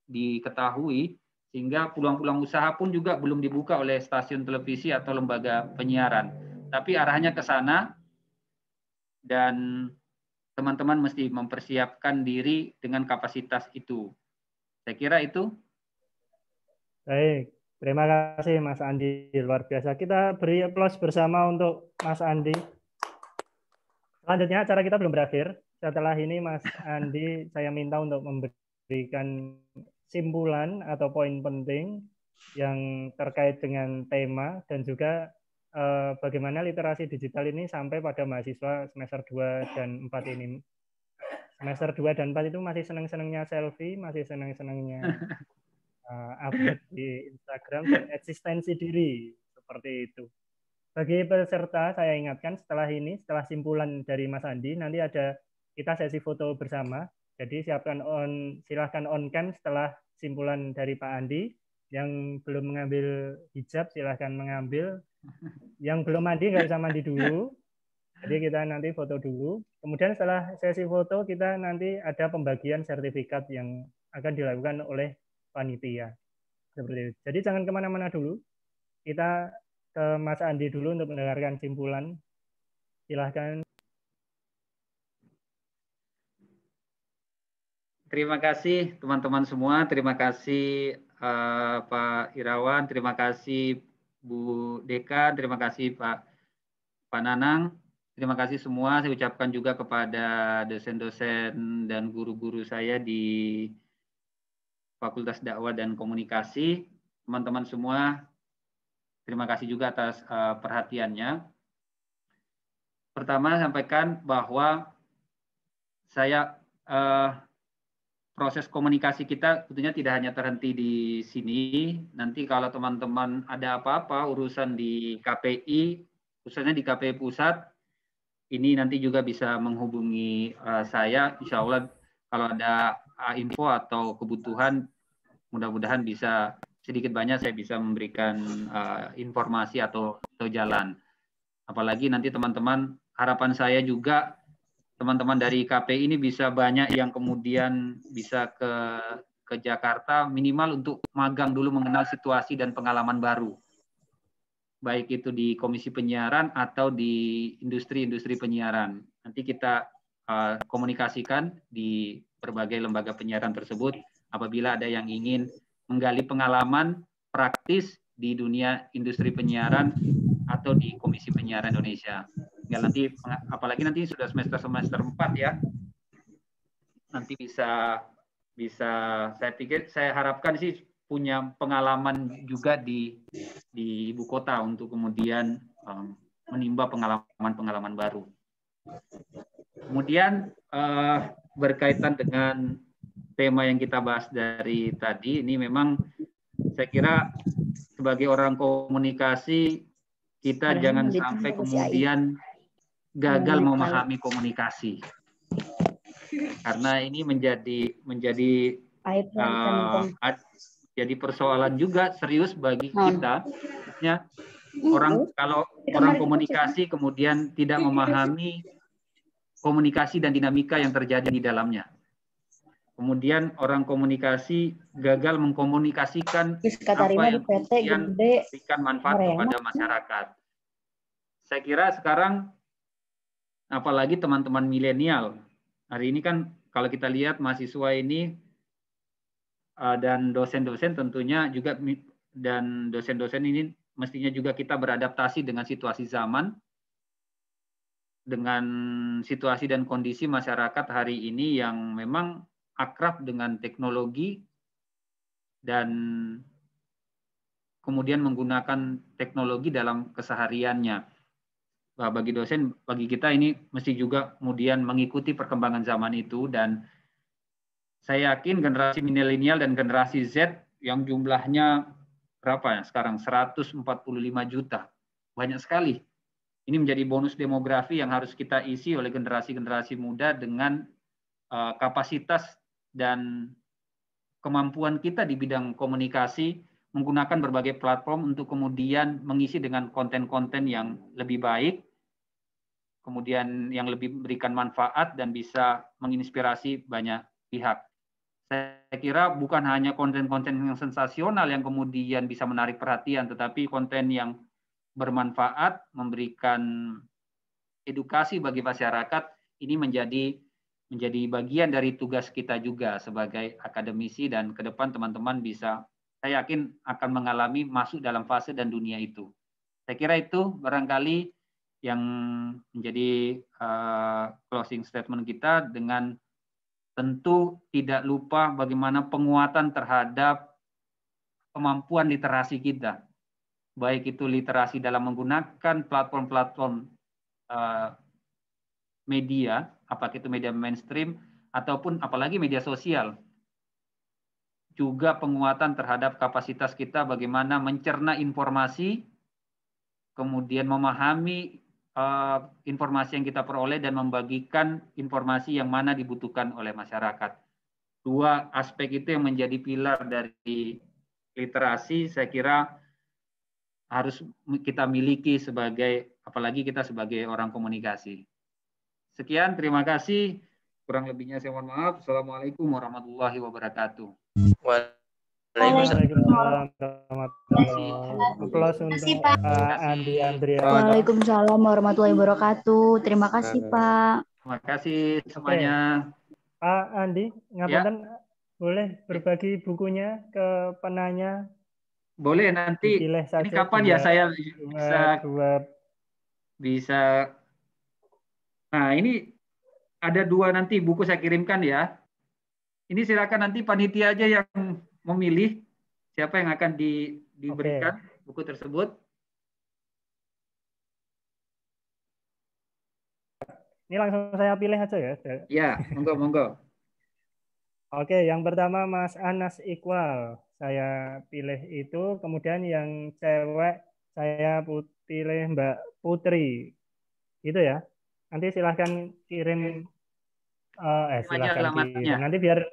diketahui, sehingga peluang-peluang usaha pun juga belum dibuka oleh stasiun televisi atau lembaga penyiaran. Tapi arahnya ke sana, dan teman-teman mesti mempersiapkan diri dengan kapasitas itu. Saya kira itu. Baik, terima kasih Mas Andi, luar biasa. Kita beri aplaus bersama untuk Mas Andi. Selanjutnya acara kita belum berakhir. Setelah ini Mas Andi saya minta untuk memberikan simpulan atau poin penting yang terkait dengan tema, dan juga bagaimana literasi digital ini sampai pada mahasiswa semester 2 dan 4 ini. Semester 2 dan 4 itu masih senang-senangnya selfie, masih senang-senangnya upload di Instagram, dan eksistensi diri, seperti itu. Bagi peserta, saya ingatkan setelah simpulan dari Mas Andi, nanti ada kita sesi foto bersama. Jadi silahkan on cam setelah simpulan dari Pak Andi. Yang belum mengambil hijab silahkan mengambil. Yang belum mandi nggak usah mandi dulu. Jadi kita nanti foto dulu. Kemudian setelah sesi foto kita nanti ada pembagian sertifikat yang akan dilakukan oleh panitia. Seperti itu. Jadi jangan kemana-mana dulu. Kita ke Mas Andi dulu untuk mendengarkan simpulan. Silahkan. Terima kasih teman-teman semua. Terima kasih Pak Irawan. Terima kasih Bu Dekan. Terima kasih Pak Nanang. Terima kasih semua. Saya ucapkan juga kepada dosen-dosen dan guru-guru saya di Fakultas Dakwah dan Komunikasi. Teman-teman semua, terima kasih juga atas perhatiannya. Pertama, sampaikan bahwa saya proses komunikasi kita tentunya tidak hanya terhenti di sini. Nanti kalau teman-teman ada apa-apa urusan di KPI, khususnya di KPI Pusat, ini nanti juga bisa menghubungi saya. Insya Allah kalau ada info atau kebutuhan, mudah-mudahan bisa sedikit banyak saya bisa memberikan informasi atau jalan. Apalagi nanti teman-teman, harapan saya juga teman-teman dari KPI ini bisa banyak yang kemudian bisa ke Jakarta minimal untuk magang dulu, mengenal situasi dan pengalaman baru. Baik itu di Komisi Penyiaran atau di industri-industri penyiaran. Nanti kita komunikasikan di berbagai lembaga penyiaran tersebut apabila ada yang ingin menggali pengalaman praktis di dunia industri penyiaran atau di Komisi Penyiaran Indonesia. Ya, nanti apalagi nanti sudah semester 4 ya. Nanti bisa saya pikir, saya harapkan sih punya pengalaman juga di ibu kota untuk kemudian menimba pengalaman baru. Kemudian berkaitan dengan tema yang kita bahas dari tadi, ini memang saya kira sebagai orang komunikasi kita jangan sampai kemudian gagal memahami komunikasi, karena ini menjadi persoalan juga serius bagi kita. Ya, kalau orang komunikasi kemudian tidak memahami komunikasi dan dinamika yang terjadi di dalamnya. Kemudian orang komunikasi gagal mengkomunikasikan apa yang kemudian memberikan manfaat kepada masyarakat. Saya kira sekarang, apalagi teman-teman milenial, hari ini kan kalau kita lihat mahasiswa ini dan dosen-dosen tentunya juga, dan dosen-dosen ini mestinya juga kita beradaptasi dengan situasi zaman, dengan situasi dan kondisi masyarakat hari ini yang memang akrab dengan teknologi dan kemudian menggunakan teknologi dalam kesehariannya. Bagi dosen, bagi kita ini mesti juga kemudian mengikuti perkembangan zaman itu, dan saya yakin generasi milenial dan generasi Z yang jumlahnya berapa ya sekarang, 145 juta, banyak sekali. Ini menjadi bonus demografi yang harus kita isi oleh generasi-generasi muda dengan kapasitas dan kemampuan kita di bidang komunikasi, menggunakan berbagai platform untuk kemudian mengisi dengan konten-konten yang lebih baik, kemudian yang lebih memberikan manfaat dan bisa menginspirasi banyak pihak. Saya kira bukan hanya konten-konten yang sensasional yang kemudian bisa menarik perhatian, tetapi konten yang bermanfaat, memberikan edukasi bagi masyarakat, ini menjadi bagian dari tugas kita juga sebagai akademisi, dan ke depan teman-teman bisa, saya yakin akan mengalami masuk dalam fase dan dunia itu. Saya kira itu barangkali yang menjadi closing statement kita, dengan tentu tidak lupa bagaimana penguatan terhadap kemampuan literasi kita, baik itu literasi dalam menggunakan platform-platform media, apakah itu media mainstream ataupun apalagi media sosial. Juga penguatan terhadap kapasitas kita bagaimana mencerna informasi, kemudian memahami informasi yang kita peroleh dan membagikan informasi yang mana dibutuhkan oleh masyarakat. Dua aspek itu yang menjadi pilar dari literasi. Saya kira harus kita miliki sebagai, apalagi kita sebagai orang komunikasi. Sekian, terima kasih. Kurang lebihnya saya mohon maaf. Assalamualaikum warahmatullahi wabarakatuh. Waalaikumsalam warahmatullahi wabarakatuh. Aplaus untuk Pak Andi Andrianto. Waalaikumsalam warahmatullahi wabarakatuh. Terima kasih, Pak. Terima kasih semuanya. Pak Andi, ngapunten boleh berbagi bukunya ke penanya? Boleh nanti. Dipilih saja. Ini kapan ya saya bisa. Nah, ini ada 2 nanti buku saya kirimkan ya. Ini silakan nanti panitia aja yang memilih siapa yang akan diberikan buku tersebut. Ini langsung saya pilih aja ya. Ya, monggo. Oke, yang pertama Mas Anas Iqbal. Saya pilih itu. Kemudian yang cewek saya pilih Mbak Putri. Itu ya. Nanti silahkan kirim. Silahkan kirim. Nanti biar.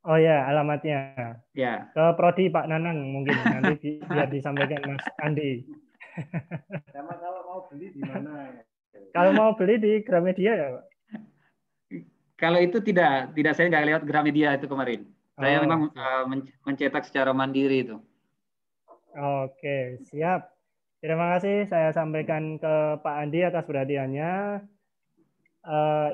Oh ya, alamatnya. Ya. Ke Prodi Pak Nanang mungkin. Nanti biar disampaikan Mas Andi. Sama kalau mau beli di mana? Kalau mau beli di Gramedia ya, Pak? Kalau itu tidak saya nggak lewat Gramedia itu kemarin. Saya memang mencetak secara mandiri itu. Oke, siap. Terima kasih saya sampaikan ke Pak Andi atas perhatiannya.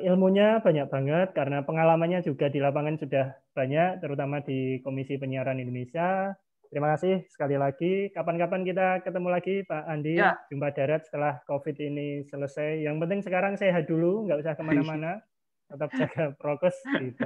Ilmunya banyak banget karena pengalamannya juga di lapangan sudah banyak, terutama di Komisi Penyiaran Indonesia. Terima kasih sekali lagi. Kapan-kapan kita ketemu lagi, Pak Andi. Ya. Jumpa darat setelah COVID ini selesai. Yang penting sekarang sehat dulu, nggak usah kemana-mana. Tetap jaga prokes. Gitu.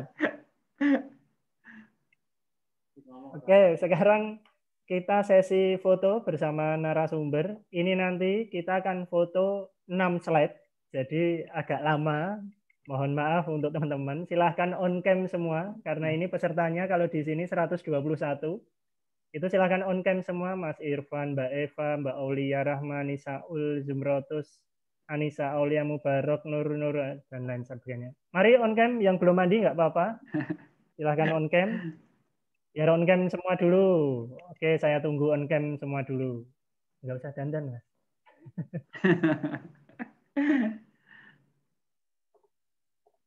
Oke, sekarang kita sesi foto bersama narasumber. Ini nanti kita akan foto 6 slide. Jadi agak lama. Mohon maaf untuk teman-teman. Silahkan on cam semua. Karena ini pesertanya kalau di sini 121. Itu silahkan on cam semua, Mas Irfan, Mbak Eva, Mbak Aulia Rahman, Nisaul, Zumrotus, Anissa Aulia Mubarak, Nur, dan lain sebagainya. Mari on cam, yang belum mandi nggak apa-apa. Silahkan on cam. Ya on cam semua dulu. Oke, saya tunggu on cam semua dulu. Nggak usah dandan, Mas.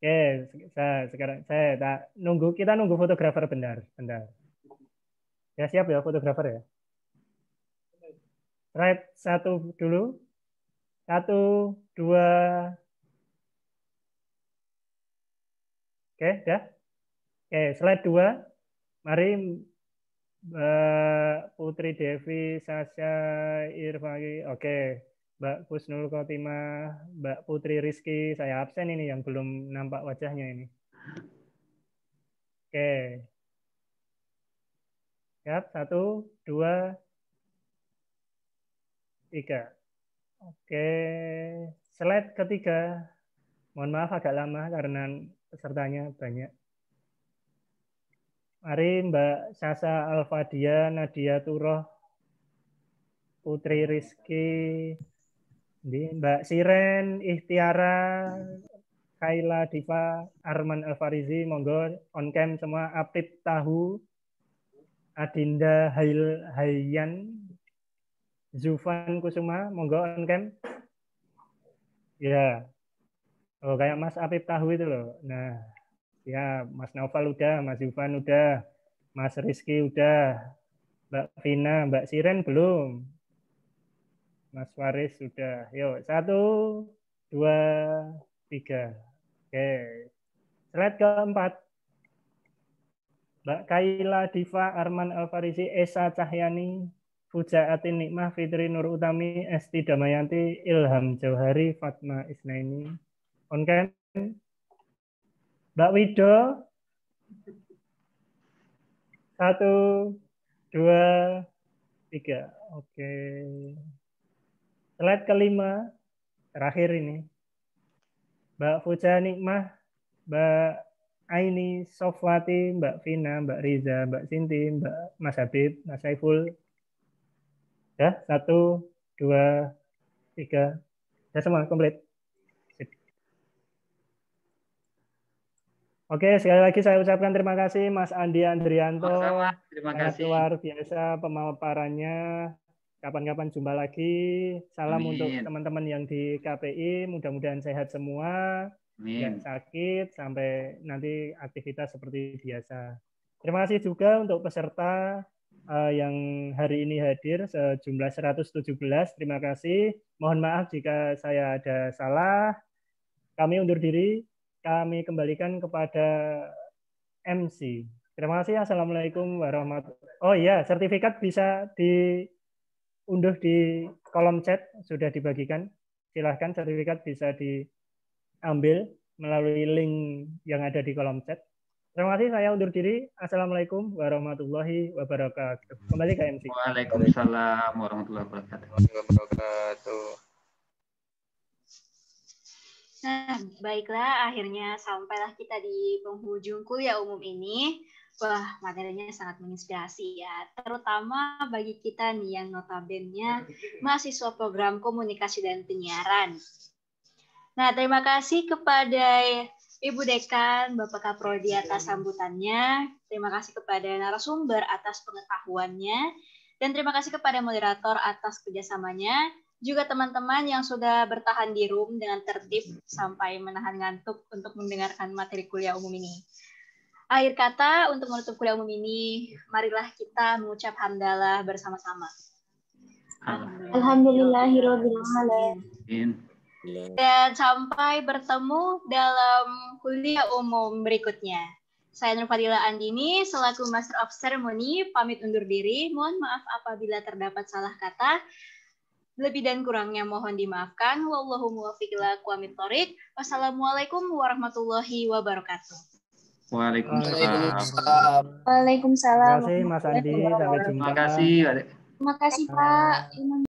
Oke, kita nunggu fotografer bentar. Ya siap ya fotografer ya. Slide 1 dulu. 1, 2. Oke, dah. Oke, slide 2. Mari Mbak Putri Devi, Sasha, Irfani. Oke, Mbak Kusnul Khotimah, Mbak Putri Rizky. Saya absen ini yang belum nampak wajahnya ini. Oke. Siap, 1, 2, 3. Oke, slide ketiga. Mohon maaf agak lama karena pesertanya banyak. Mari Mbak Sasa Alfadia, Nadia Turoh, Putri Rizky, Mbak Siren, Ikhtiara, Kaila Diva, Arman Alfarizi, monggo on cam semua. Apip Tahu, Adinda Hayyan, Zufan Kusuma, monggo on cam. Ya. Oh, kayak Mas Apip Tahu itu loh. Nah, ya, Mas Naufal udah, Mas Zufan udah, Mas Rizky udah, Mbak Vina, Mbak Siren belum. Mas Faris sudah. Yuk, 1, 2, 3. Oke. Slide keempat. Mbak Kaila Diva, Arman Alfarizi, Esa Cahyani, Fujaatin Nikmah, Fitri Nur Utami, Esti Damayanti, Ilham Jauhari, Fatma Isnaini. On cam. Mbak Wido. 1, 2, 3. Oke. Slide kelima. Terakhir ini. Mbak Fuja Nikmah, Mbak Aini Sofwati, Mbak Vina, Mbak Riza, Mbak Sinti, Mbak Mas Habib, Mas Saiful. Ya, 1, 2, 3. Ya semua komplit. Oke, sekali lagi saya ucapkan terima kasih Mas Andi Andrianto. Sama-sama, terima kasih. Luar biasa pemaparannya. kapan-kapan jumpa lagi. Salam Amin. untuk teman-teman yang di KPI, mudah-mudahan sehat semua, nggak Amin. sakit, sampai nanti aktivitas seperti biasa. Terima kasih juga untuk peserta yang hari ini hadir sejumlah 117. Terima kasih. Mohon maaf jika saya ada salah. Kami undur diri. Kami kembalikan kepada MC. Terima kasih. Assalamualaikum warahmatullahi wabarakatuh. Oh iya, sertifikat bisa diunduh di kolom chat, sudah dibagikan. Silahkan sertifikat bisa diambil melalui link yang ada di kolom chat. Terima kasih, saya undur diri. Assalamualaikum warahmatullahi wabarakatuh. Kembali ke MC. Waalaikumsalam warahmatullahi wabarakatuh. Nah, baiklah, akhirnya sampailah kita di penghujung kuliah umum ini. Wah, materinya sangat menginspirasi ya, terutama bagi kita nih yang notabene mahasiswa program komunikasi dan penyiaran. Nah, terima kasih kepada Ibu Dekan, Bapak Kaprodi atas sambutannya, terima kasih kepada narasumber atas pengetahuannya, dan terima kasih kepada moderator atas kerjasamanya, juga teman-teman yang sudah bertahan di room dengan tertib sampai menahan ngantuk untuk mendengarkan materi kuliah umum ini. Akhir kata, untuk menutup kuliah umum ini, marilah kita mengucap hamdalah bersama-sama. Alhamdulillahirabbil alamin. Dan sampai bertemu dalam kuliah umum berikutnya. Saya Nur Fadila Andini, selaku Master of Ceremony, pamit undur diri. Mohon maaf apabila terdapat salah kata. Lebih dan kurangnya mohon dimaafkan. Wallahu muwaffiq ila aqwamit thoriq. Wassalamualaikum warahmatullahi wabarakatuh. Terima Waalaikumsalam. kasih Mas Andi, sampai jumpa. Terima kasih. Terima kasih Pak.